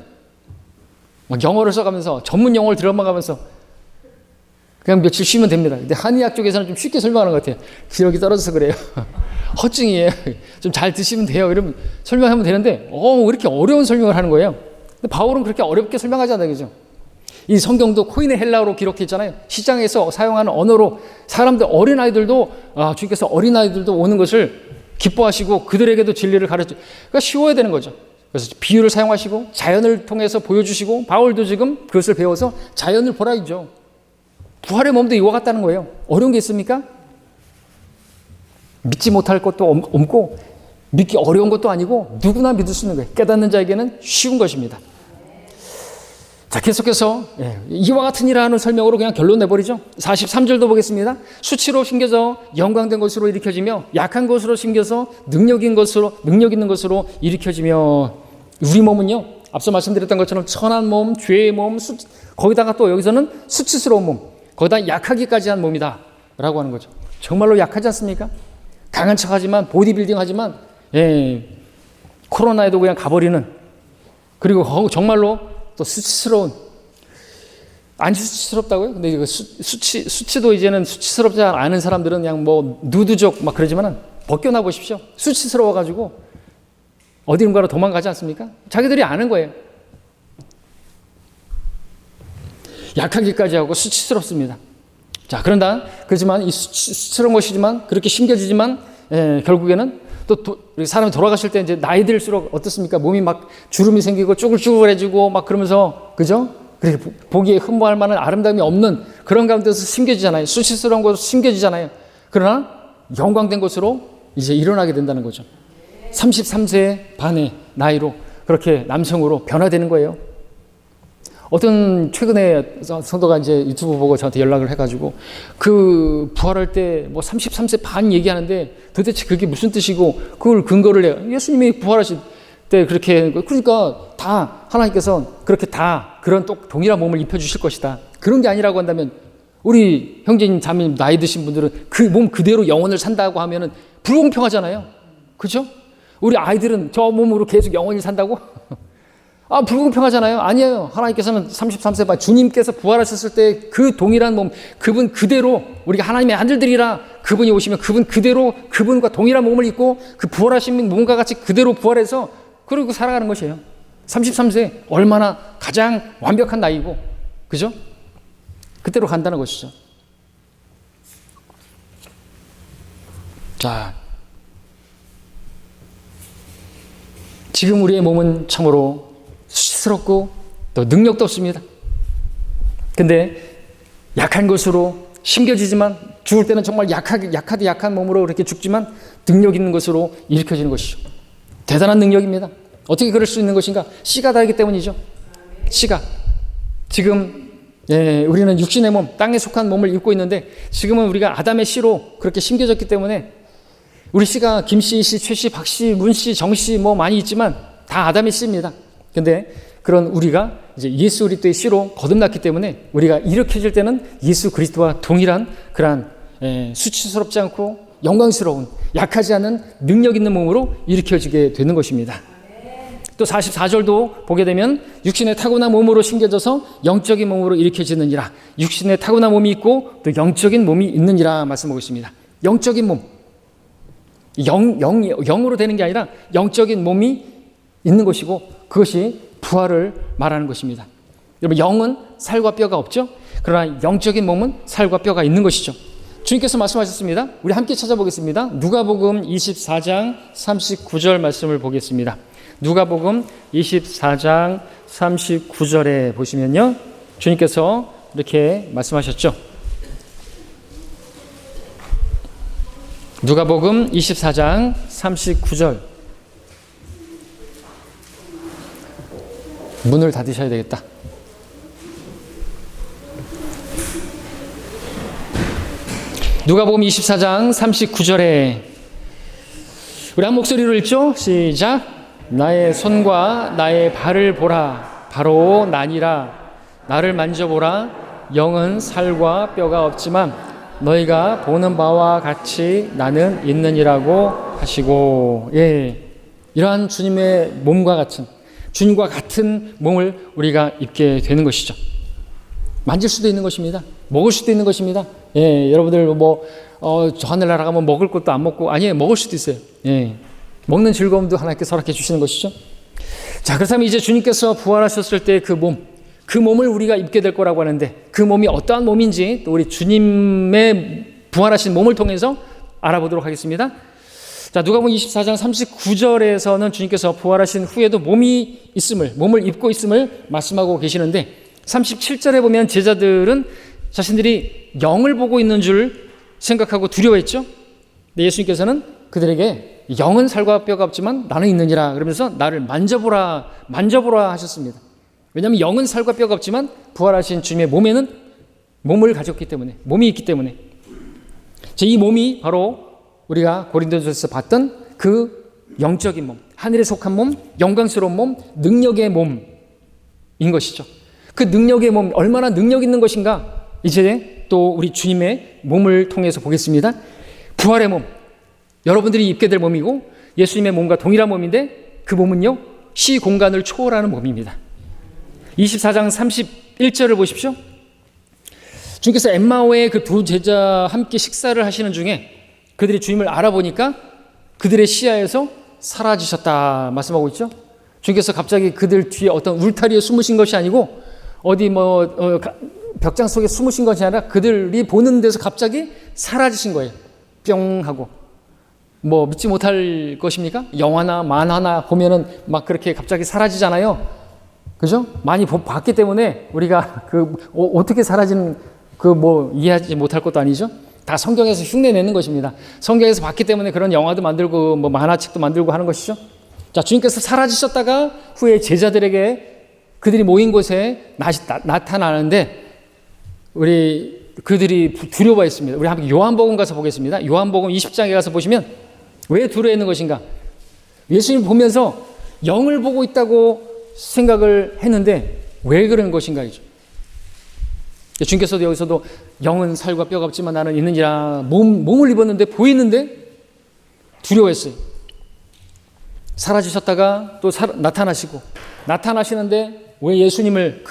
막 영어를 써가면서 전문 용어를 들어가면서 그냥 며칠 쉬면 됩니다. 근데 한의학 쪽에서는 좀 쉽게 설명하는 것 같아요. 기력이 떨어져서 그래요. 허증이에요. 좀 잘 드시면 돼요. 이러면 설명하면 되는데 왜 이렇게 어려운 설명을 하는 거예요? 근데 바울은 그렇게 어렵게 설명하지 않아요. 그죠? 이 성경도 코인의 헬라어로 기록해 있잖아요. 시장에서 사용하는 언어로 사람들 어린아이들도 주님께서 어린아이들도 오는 것을 기뻐하시고 그들에게도 진리를 가르쳐. 그러니까 쉬워야 되는 거죠. 그래서 비유를 사용하시고 자연을 통해서 보여주시고 바울도 지금 그것을 배워서 자연을 보라 이죠. 부활의 몸도 이와 같다는 거예요. 어려운 게 있습니까? 믿지 못할 것도 없고 믿기 어려운 것도 아니고 누구나 믿을 수 있는 거예요. 깨닫는 자에게는 쉬운 것입니다. 자, 계속해서 이와 같으니라는 설명으로 그냥 결론 내버리죠. 43절도 보겠습니다. 수치로 심겨져 영광된 것으로 일으켜지며 약한 것으로 심겨서 능력 있는 것으로 일으켜지며 우리 몸은요. 앞서 말씀드렸던 것처럼 천한 몸, 죄의 몸, 거기다가 또 여기서는 수치스러운 몸, 거기다 약하기까지 한 몸이다 라고 하는 거죠. 정말로 약하지 않습니까? 강한 척하지만 보디빌딩 하지만 코로나에도 그냥 가버리는 그리고 정말로 또 수치스러운 안 수치스럽다고요? 근데 이거 수치도 이제는 수치스럽지 않은 사람들은 그냥 뭐 누드족 막 그러지만은 벗겨나 보십시오. 수치스러워가지고 어디론가로 도망가지 않습니까? 자기들이 아는 거예요. 약하기까지 하고 수치스럽습니다. 자, 그렇지만 이 수치스러운 것이지만 그렇게 심겨지지만 결국에는 또 사람이 돌아가실 때 이제 나이 들수록 어떻습니까? 몸이 막 주름이 생기고 쭈글쭈글해지고 막 그러면서 그죠? 그렇게 보기에 흠모할 만한 아름다움이 없는 그런 가운데서 심겨지잖아요. 수치스러운 것으로 심겨지잖아요. 그러나 영광된 것으로 이제 일어나게 된다는 거죠. 33세 반의 나이로 그렇게 남성으로 변화되는 거예요. 어떤 최근에 성도가 이제 유튜브 보고 저한테 연락을 해가지고 그 부활할 때 뭐 33세 반 얘기하는데 도대체 그게 무슨 뜻이고 그걸 근거를 해요. 예수님이 부활하실 때 그렇게 그러니까 다 하나님께서 그렇게 다 그런 동일한 몸을 입혀주실 것이다. 그런 게 아니라고 한다면 우리 형제님, 자매님, 나이 드신 분들은 그 몸 그대로 영원을 산다고 하면은 불공평하잖아요. 그죠? 우리 아이들은 저 몸으로 계속 영원히 산다고? 불공평하잖아요. 아니에요. 하나님께서는 33세 반 주님께서 부활하셨을 때 그 동일한 몸, 그분 그대로 우리가 하나님의 아들들이라 그분이 오시면 그분 그대로 그분과 동일한 몸을 입고 그 부활하신 몸과 같이 그대로 부활해서 그리고 살아가는 것이에요. 33세 얼마나 가장 완벽한 나이고, 그죠? 그대로 간다는 것이죠. 자, 지금 우리의 몸은 참으로 수치스럽고 또 능력도 없습니다. 근데 약한 것으로 심겨지지만 죽을 때는 정말 약한 몸으로 이렇게 죽지만 능력 있는 것으로 일으켜지는 것이죠. 대단한 능력입니다. 어떻게 그럴 수 있는 것인가? 씨가 다르기 때문이죠. 씨가. 지금 우리는 육신의 몸, 땅에 속한 몸을 입고 있는데 지금은 우리가 아담의 씨로 그렇게 심겨졌기 때문에 우리 씨가 김씨, 씨, 최씨, 박씨, 문씨, 정씨 뭐 많이 있지만 다 아담의 씨입니다. 근데 그런 우리가 이제 예수 그리스도의 씨로 거듭났기 때문에 우리가 일으켜질 때는 예수 그리스도와 동일한 그러한 수치스럽지 않고 영광스러운 약하지 않은 능력 있는 몸으로 일으켜지게 되는 것입니다. 또 44절도 보게 되면 육신의 타고난 몸으로 심겨져서 영적인 몸으로 일으켜지느니라. 육신의 타고난 몸이 있고 또 영적인 몸이 있느니라 말씀하고 있습니다. 영적인 몸. 영으로 되는 게 아니라 영적인 몸이 있는 것이고 그것이 부활을 말하는 것입니다. 여러분, 영은 살과 뼈가 없죠? 그러나 영적인 몸은 살과 뼈가 있는 것이죠. 주님께서 말씀하셨습니다. 우리 함께 찾아보겠습니다. 누가복음 24장 39절 말씀을 보겠습니다. 누가복음 24장 39절에 보시면요, 주님께서 이렇게 말씀하셨죠. 누가복음 24장 39절. 문을 닫으셔야 되겠다. 누가복음 24장 39절에 우리 한 목소리로 읽죠. 시작. 나의 손과 나의 발을 보라. 바로 나니라. 나를 만져보라. 영은 살과 뼈가 없지만 너희가 보는 바와 같이 나는 있느니라고 하시고, 이러한 주님의 몸과 같은, 주님과 같은 몸을 우리가 입게 되는 것이죠. 만질 수도 있는 것입니다. 먹을 수도 있는 것입니다. 여러분들 저 하늘나라 가면 먹을 것도 안 먹고, 아니에요. 먹을 수도 있어요. 먹는 즐거움도 하나님께서 허락해 주시는 것이죠. 자, 그렇다면 이제 주님께서 부활하셨을 때 그 몸을 우리가 입게 될 거라고 하는데 그 몸이 어떠한 몸인지 또 우리 주님의 부활하신 몸을 통해서 알아보도록 하겠습니다. 자, 누가복음 24장 39절에서는 주님께서 부활하신 후에도 몸을 입고 있음을 말씀하고 계시는데 37절에 보면 제자들은 자신들이 영을 보고 있는 줄 생각하고 두려워했죠. 근데 예수님께서는 그들에게 영은 살과 뼈가 없지만 나는 있느니라 그러면서 나를 만져보라 하셨습니다. 왜냐하면 영은 살과 뼈가 없지만 부활하신 주님의 몸에는 몸을 가졌기 때문에, 몸이 있기 때문에, 이 몸이 바로 우리가 고린도전서에서 봤던 그 영적인 몸, 하늘에 속한 몸, 영광스러운 몸, 능력의 몸인 것이죠. 그 능력의 몸, 얼마나 능력 있는 것인가 이제 또 우리 주님의 몸을 통해서 보겠습니다. 부활의 몸, 여러분들이 입게 될 몸이고 예수님의 몸과 동일한 몸인데 그 몸은요, 시 공간을 초월하는 몸입니다. 24장 31절을 보십시오. 주님께서 엠마오의 그 두 제자 함께 식사를 하시는 중에 그들이 주님을 알아보니까 그들의 시야에서 사라지셨다 말씀하고 있죠. 주님께서 갑자기 그들 뒤에 어떤 울타리에 숨으신 것이 아니고 어디 벽장 속에 숨으신 것이 아니라 그들이 보는 데서 갑자기 사라지신 거예요. 뿅 하고. 믿지 못할 것입니까? 영화나 만화나 보면은 막 그렇게 갑자기 사라지잖아요. 그죠? 많이 봤기 때문에 우리가 어떻게 사라지는 이해하지 못할 것도 아니죠? 다 성경에서 흉내내는 것입니다. 성경에서 봤기 때문에 그런 영화도 만들고 만화책도 만들고 하는 것이죠. 자, 주님께서 사라지셨다가 후에 제자들에게 그들이 모인 곳에 나타나는데 그들이 두려워했습니다. 우리 함께 요한복음 가서 보겠습니다. 요한복음 20장에 가서 보시면 왜 두려워했는 것인가? 예수님 보면서 영을 보고 있다고 생각을 했는데 왜 그런 것인가이죠. 주님께서도 여기서도 영은 살과 뼈가 없지만 나는 있느니라, 몸을 입었는데 보이는데 두려워했어요. 사라지셨다가 또 나타나시는데 왜 예수님을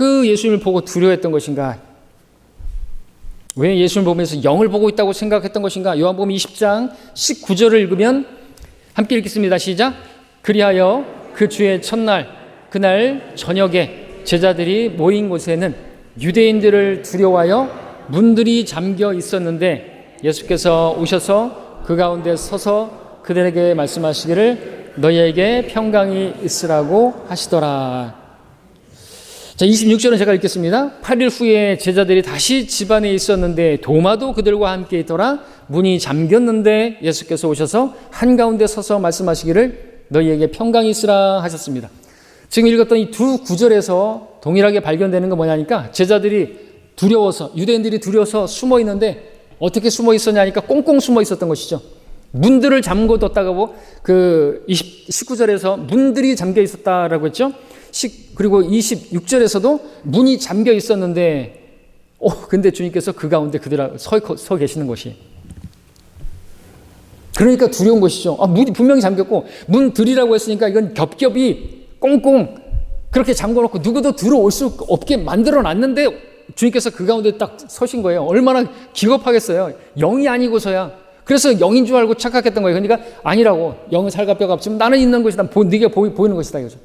보고 두려워했던 것인가? 왜 예수님을 보면서 영을 보고 있다고 생각했던 것인가? 요한복음 20장 19절을 읽으면 함께 읽겠습니다. 시작. 그리하여 그 주의 첫날 그날 저녁에 제자들이 모인 곳에는 유대인들을 두려워하여 문들이 잠겨 있었는데 예수께서 오셔서 그 가운데 서서 그들에게 말씀하시기를 너희에게 평강이 있으라고 하시더라. 자, 26절은 제가 읽겠습니다. 8일 후에 제자들이 다시 집안에 있었는데 도마도 그들과 함께 있더라. 문이 잠겼는데 예수께서 오셔서 한가운데 서서 말씀하시기를 너희에게 평강이 있으라 하셨습니다. 지금 읽었던 이 두 구절에서 동일하게 발견되는 건 뭐냐니까 유대인들이 두려워서 숨어 있는데 어떻게 숨어 있었냐니까 꽁꽁 숨어 있었던 것이죠. 문들을 잠궈뒀다고 그 19절에서 문들이 잠겨 있었다라고 했죠. 그리고 26절에서도 문이 잠겨 있었는데 근데 주님께서 그 가운데 그들 서 계시는 것이, 그러니까 두려운 것이죠. 문이 분명히 잠겼고 문들이라고 했으니까 이건 겹겹이 꽁꽁 그렇게 잠궈놓고 누구도 들어올 수 없게 만들어놨는데 주님께서 그 가운데 딱 서신 거예요. 얼마나 기겁하겠어요. 영이 아니고서야. 그래서 영인 줄 알고 착각했던 거예요. 그러니까 아니라고. 영은 살과 뼈가 없지만 나는 있는 것이다. 네가 보이는 것이다 이거죠.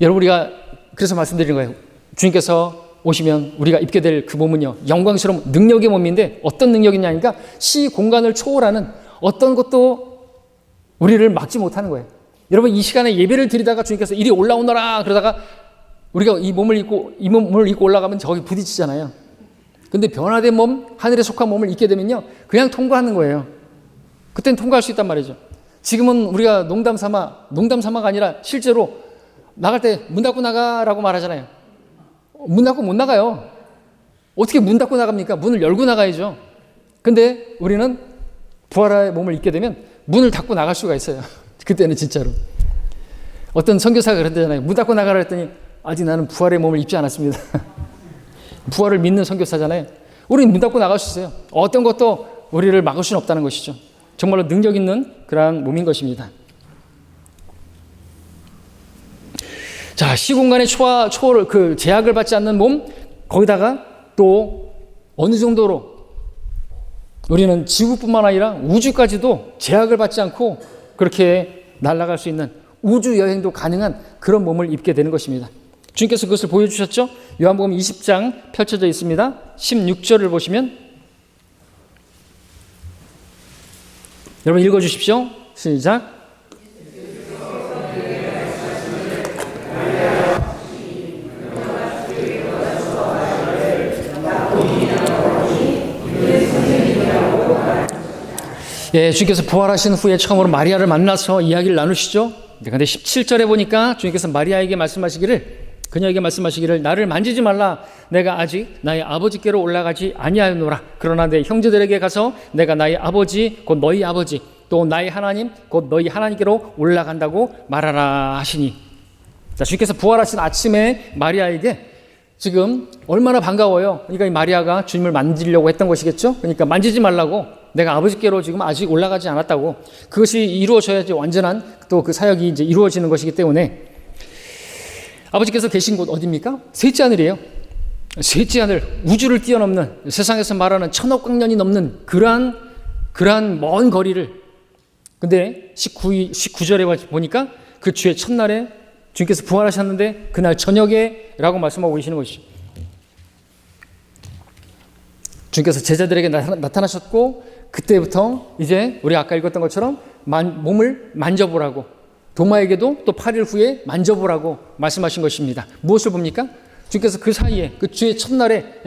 여러분, 우리가 그래서 말씀드리는 거예요. 주님께서 오시면 우리가 입게 될 그 몸은요, 영광스러운 능력의 몸인데 어떤 능력이냐니까 시 공간을 초월하는 어떤 것도 우리를 막지 못하는 거예요. 여러분, 이 시간에 예배를 드리다가 주님께서 이리 올라오너라 그러다가 우리가 이 몸을 입고 올라가면 저기 부딪히잖아요. 근데 변화된 몸, 하늘에 속한 몸을 입게 되면요, 그냥 통과하는 거예요. 그때는 통과할 수 있단 말이죠. 지금은 우리가 농담 삼아가 아니라 실제로 나갈 때 문 닫고 나가라고 말하잖아요. 문 닫고 못 나가요. 어떻게 문 닫고 나갑니까? 문을 열고 나가야죠. 근데 우리는 부활의 몸을 입게 되면 문을 닫고 나갈 수가 있어요. 그때는 진짜로. 어떤 선교사가 그랬잖아요. 문 닫고 나가라 했더니 아직 나는 부활의 몸을 입지 않았습니다. 부활을 믿는 선교사잖아요. 우리는 문 닫고 나갈 수 있어요. 어떤 것도 우리를 막을 수는 없다는 것이죠. 정말로 능력 있는 그러한 몸인 것입니다. 자, 시공간의 초월을 제약을 받지 않는 몸, 거기다가 또 어느 정도로 우리는 지구뿐만 아니라 우주까지도 제약을 받지 않고 그렇게 날아갈 수 있는 우주 여행도 가능한 그런 몸을 입게 되는 것입니다. 주님께서 그것을 보여주셨죠? 요한복음 20장 펼쳐져 있습니다. 16절을 보시면 여러분 읽어주십시오. 시작. 예, 주님께서 부활하신 후에 처음으로 마리아를 만나서 이야기를 나누시죠. 그런데 17절에 보니까 주님께서 마리아에게 그녀에게 말씀하시기를 나를 만지지 말라. 내가 아직 나의 아버지께로 올라가지 아니하였노라. 그러나 내 형제들에게 가서 내가 나의 아버지 곧 너희 아버지 또 나의 하나님 곧 너희 하나님께로 올라간다고 말하라 하시니. 자, 주님께서 부활하신 아침에 마리아에게 지금 얼마나 반가워요. 그러니까 이 마리아가 주님을 만지려고 했던 것이겠죠. 그러니까 만지지 말라고, 내가 아버지께로 지금 아직 올라가지 않았다고. 그것이 이루어져야지 완전한 또 그 사역이 이제 이루어지는 것이기 때문에 아버지께서 계신 곳 어디입니까? 셋째 하늘이에요. 셋째 하늘, 우주를 뛰어넘는, 세상에서 말하는 1000억 광년이 넘는 그러한 먼 거리를. 근데 19절에 보니까 그 주의 첫날에 주님께서 부활하셨는데 그날 저녁에 라고 말씀하고 계시는 것이죠. 주님께서 제자들에게 나타나셨고 그때부터 이제 우리 아까 읽었던 것처럼 몸을 만져보라고, 도마에게도 또 8일 후에 만져보라고 말씀하신 것입니다. 무엇을 봅니까? 주님께서 그 사이에 그 주의 첫날에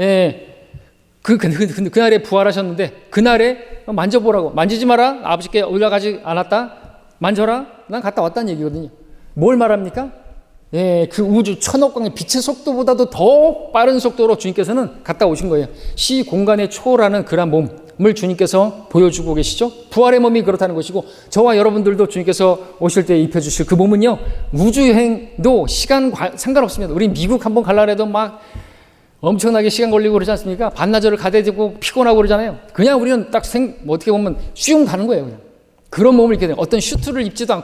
그날에 부활하셨는데 그날에 만져보라고, 만지지 마라, 아버지께 올라가지 않았다, 만져라, 난 갔다 왔다는 얘기거든요. 뭘 말합니까? 예, 그 우주 천억 광의 빛의 속도보다도 더 빠른 속도로 주님께서는 갔다 오신 거예요. 시 공간의 초월하는 그러한 몸을 주님께서 보여주고 계시죠. 부활의 몸이 그렇다는 것이고, 저와 여러분들도 주님께서 오실 때 입혀주실 그 몸은요, 우주여행도 시간 상관없습니다. 우리 미국 한번 갈라 해도 막 엄청나게 시간 걸리고 그러지 않습니까? 반나절을 가대야 되고 피곤하고 그러잖아요. 그냥 우리는 딱 어떻게 보면 슝 가는 거예요. 그냥. 그런 몸을 입게 돼요. 어떤 수트를 입지도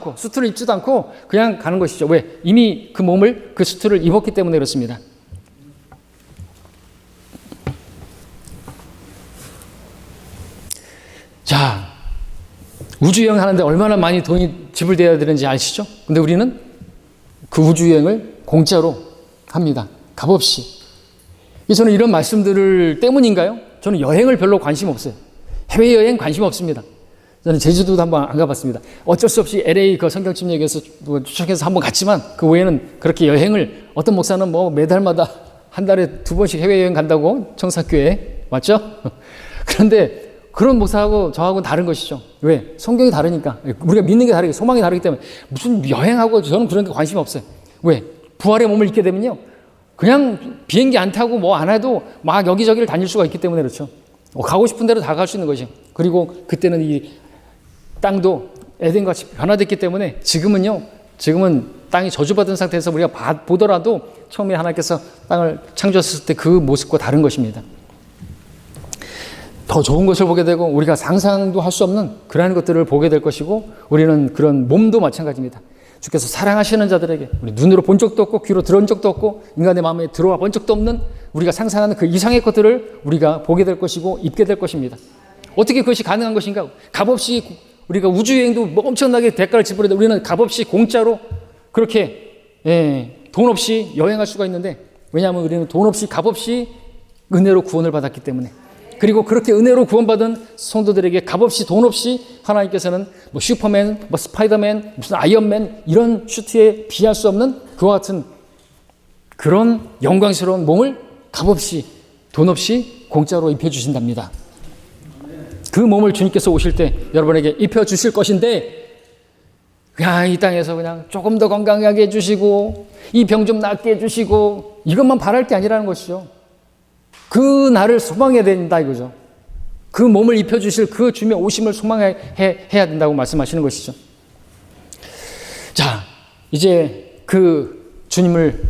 않고 그냥 가는 것이죠. 왜? 이미 그 몸을, 그 수트를 입었기 때문에 그렇습니다. 자, 우주여행 하는데 얼마나 많이 돈이 지불되어야 되는지 아시죠? 근데 우리는 그 우주여행을 공짜로 합니다. 값없이. 저는 이런 말씀들을 때문인가요? 저는 여행을 별로 관심 없어요. 해외여행 관심 없습니다. 저는 제주도도 한번 안 가봤습니다. 어쩔 수 없이 LA 그 성경침례교에서 추천해서 한번 갔지만, 그 외에는 그렇게 여행을, 어떤 목사는 뭐 매달마다 한 달에 2번씩 해외여행 간다고 청사교회, 맞죠? 그런데 그런 목사하고 저하고는 다른 것이죠. 왜? 성경이 다르니까. 우리가 믿는 게 다르고 소망이 다르기 때문에 무슨 여행하고 저는 그런 게 관심 없어요. 왜? 부활의 몸을 입게 되면요, 그냥 비행기 안 타고 뭐 안 해도 막 여기저기를 다닐 수가 있기 때문에 그렇죠. 가고 싶은 대로 다 갈 수 있는 것이죠. 그리고 그때는 이 땅도 에덴같이 변화됐기 때문에 지금은 땅이 저주받은 상태에서 우리가 보더라도 처음에 하나님께서 땅을 창조했을 때 그 모습과 다른 것입니다. 더 좋은 것을 보게 되고 우리가 상상도 할 수 없는 그러한 것들을 보게 될 것이고, 우리는 그런 몸도 마찬가지입니다. 주께서 사랑하시는 자들에게 우리 눈으로 본 적도 없고 귀로 들은 적도 없고 인간의 마음에 들어와 본 적도 없는 우리가 상상하는 그 이상의 것들을 우리가 보게 될 것이고 입게 될 것입니다. 어떻게 그것이 가능한 것인가? 값없이 우리가 우주여행도 뭐 엄청나게 대가를 지불해도 우리는 값없이 공짜로 그렇게 돈 없이 여행할 수가 있는데, 왜냐하면 우리는 돈 없이 값없이 은혜로 구원을 받았기 때문에, 그리고 그렇게 은혜로 구원받은 성도들에게 값없이 돈 없이 하나님께서는 뭐 슈퍼맨, 뭐 스파이더맨, 무슨 아이언맨 이런 슈트에 비할 수 없는 그와 같은 그런 영광스러운 몸을 값없이 돈 없이 공짜로 입혀주신답니다. 그 몸을 주님께서 오실 때 여러분에게 입혀주실 것인데, 그냥 이 땅에서 그냥 조금 더 건강하게 해주시고 이 병 좀 낫게 해주시고 이것만 바랄 게 아니라는 것이죠. 그 날을 소망해야 된다 이거죠. 그 몸을 입혀주실 그 주님의 오심을 소망해야 된다고 말씀하시는 것이죠. 자, 이제 그 주님을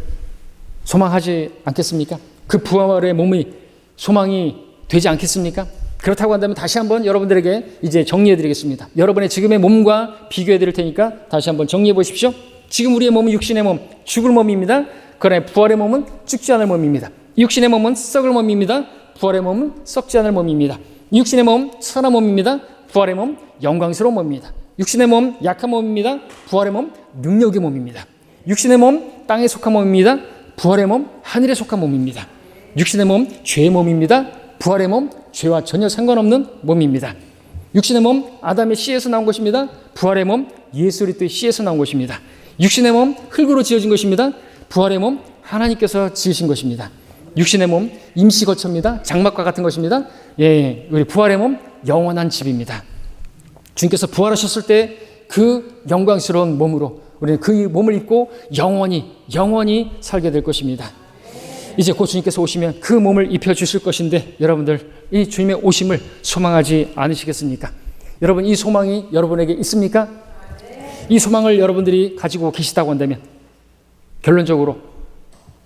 소망하지 않겠습니까? 그 부활의 몸이 소망이 되지 않겠습니까? 그렇다고 한다면 다시 한번 여러분들에게 이제 정리해 드리겠습니다. 여러분의 지금의 몸과 비교해 드릴 테니까 다시 한번 정리해 보십시오. 지금 우리의 몸은 육신의 몸, 죽을 몸입니다. 그러나 부활의 몸은 죽지 않을 몸입니다. 육신의 몸은 썩을 몸입니다. 부활의 몸은 썩지 않을 몸입니다. 육신의 몸 선한 몸입니다. 부활의 몸 영광스러운 몸입니다. 육신의 몸 약한 몸입니다. 부활의 몸 능력의 몸입니다. 육신의 몸 땅에 속한 몸입니다. 부활의 몸 하늘에 속한 몸입니다. 육신의 몸 죄의 몸입니다. 부활의 몸 죄와 전혀 상관없는 몸입니다. 육신의 몸 아담의 씨에서 나온 것입니다. 부활의 몸 예수 그리스도의 씨에서 나온 것입니다. 육신의 몸 흙으로 지어진 것입니다. 부활의 몸 하나님께서 지으신 것입니다. 육신의 몸 임시 거처입니다. 장막과 같은 것입니다. 우리 부활의 몸 영원한 집입니다. 주님께서 부활하셨을 때 그 영광스러운 몸으로 우리는 그 몸을 입고 영원히 살게 될 것입니다. 이제 곧 주님께서 오시면 그 몸을 입혀주실 것인데, 여러분들 이 주님의 오심을 소망하지 않으시겠습니까? 여러분 이 소망이 여러분에게 있습니까? 이 소망을 여러분들이 가지고 계시다고 한다면 결론적으로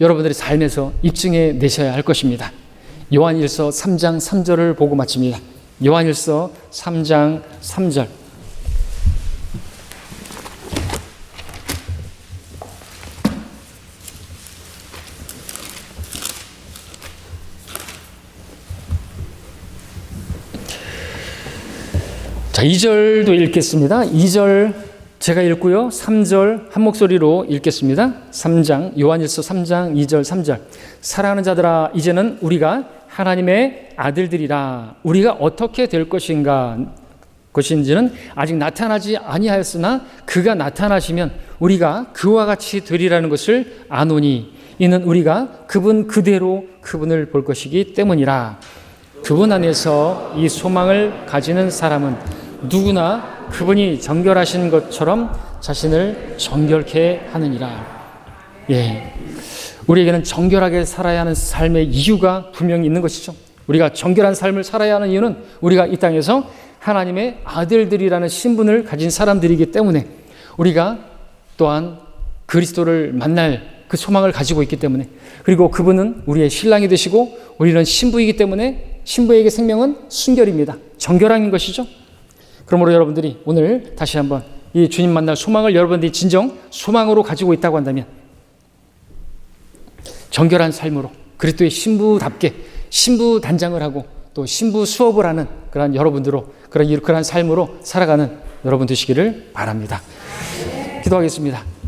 여러분들의 삶에서 입증해 내셔야 할 것입니다. 요한일서 3장 3절을 보고 마칩니다. 요한일서 3장 3절. 자, 2절도 읽겠습니다. 2절 제가 읽고요. 3절 한 목소리로 읽겠습니다. 3장 요한일서 3장 2절 3절. 사랑하는 자들아, 이제는 우리가 하나님의 아들들이라. 우리가 어떻게 될 것인지는 아직 나타나지 아니하였으나 그가 나타나시면 우리가 그와 같이 되리라는 것을 아노니, 이는 우리가 그분 그대로 그분을 볼 것이기 때문이라. 그분 안에서 이 소망을 가지는 사람은 누구나 그분이 정결하신 것처럼 자신을 정결케 하느니라. 예, 우리에게는 정결하게 살아야 하는 삶의 이유가 분명히 있는 것이죠. 우리가 정결한 삶을 살아야 하는 이유는 우리가 이 땅에서 하나님의 아들들이라는 신분을 가진 사람들이기 때문에, 우리가 또한 그리스도를 만날 그 소망을 가지고 있기 때문에, 그리고 그분은 우리의 신랑이 되시고 우리는 신부이기 때문에 신부에게 생명은 순결입니다. 정결한 것이죠. 그러므로 여러분들이 오늘 다시 한번 이 주님 만날 소망을 여러분들이 진정 소망으로 가지고 있다고 한다면, 정결한 삶으로 그리스도의 신부답게 신부 단장을 하고 또 신부 수업을 하는 그러한 여러분들로, 그러한 삶으로 살아가는 여러분 되시기를 바랍니다. 기도하겠습니다.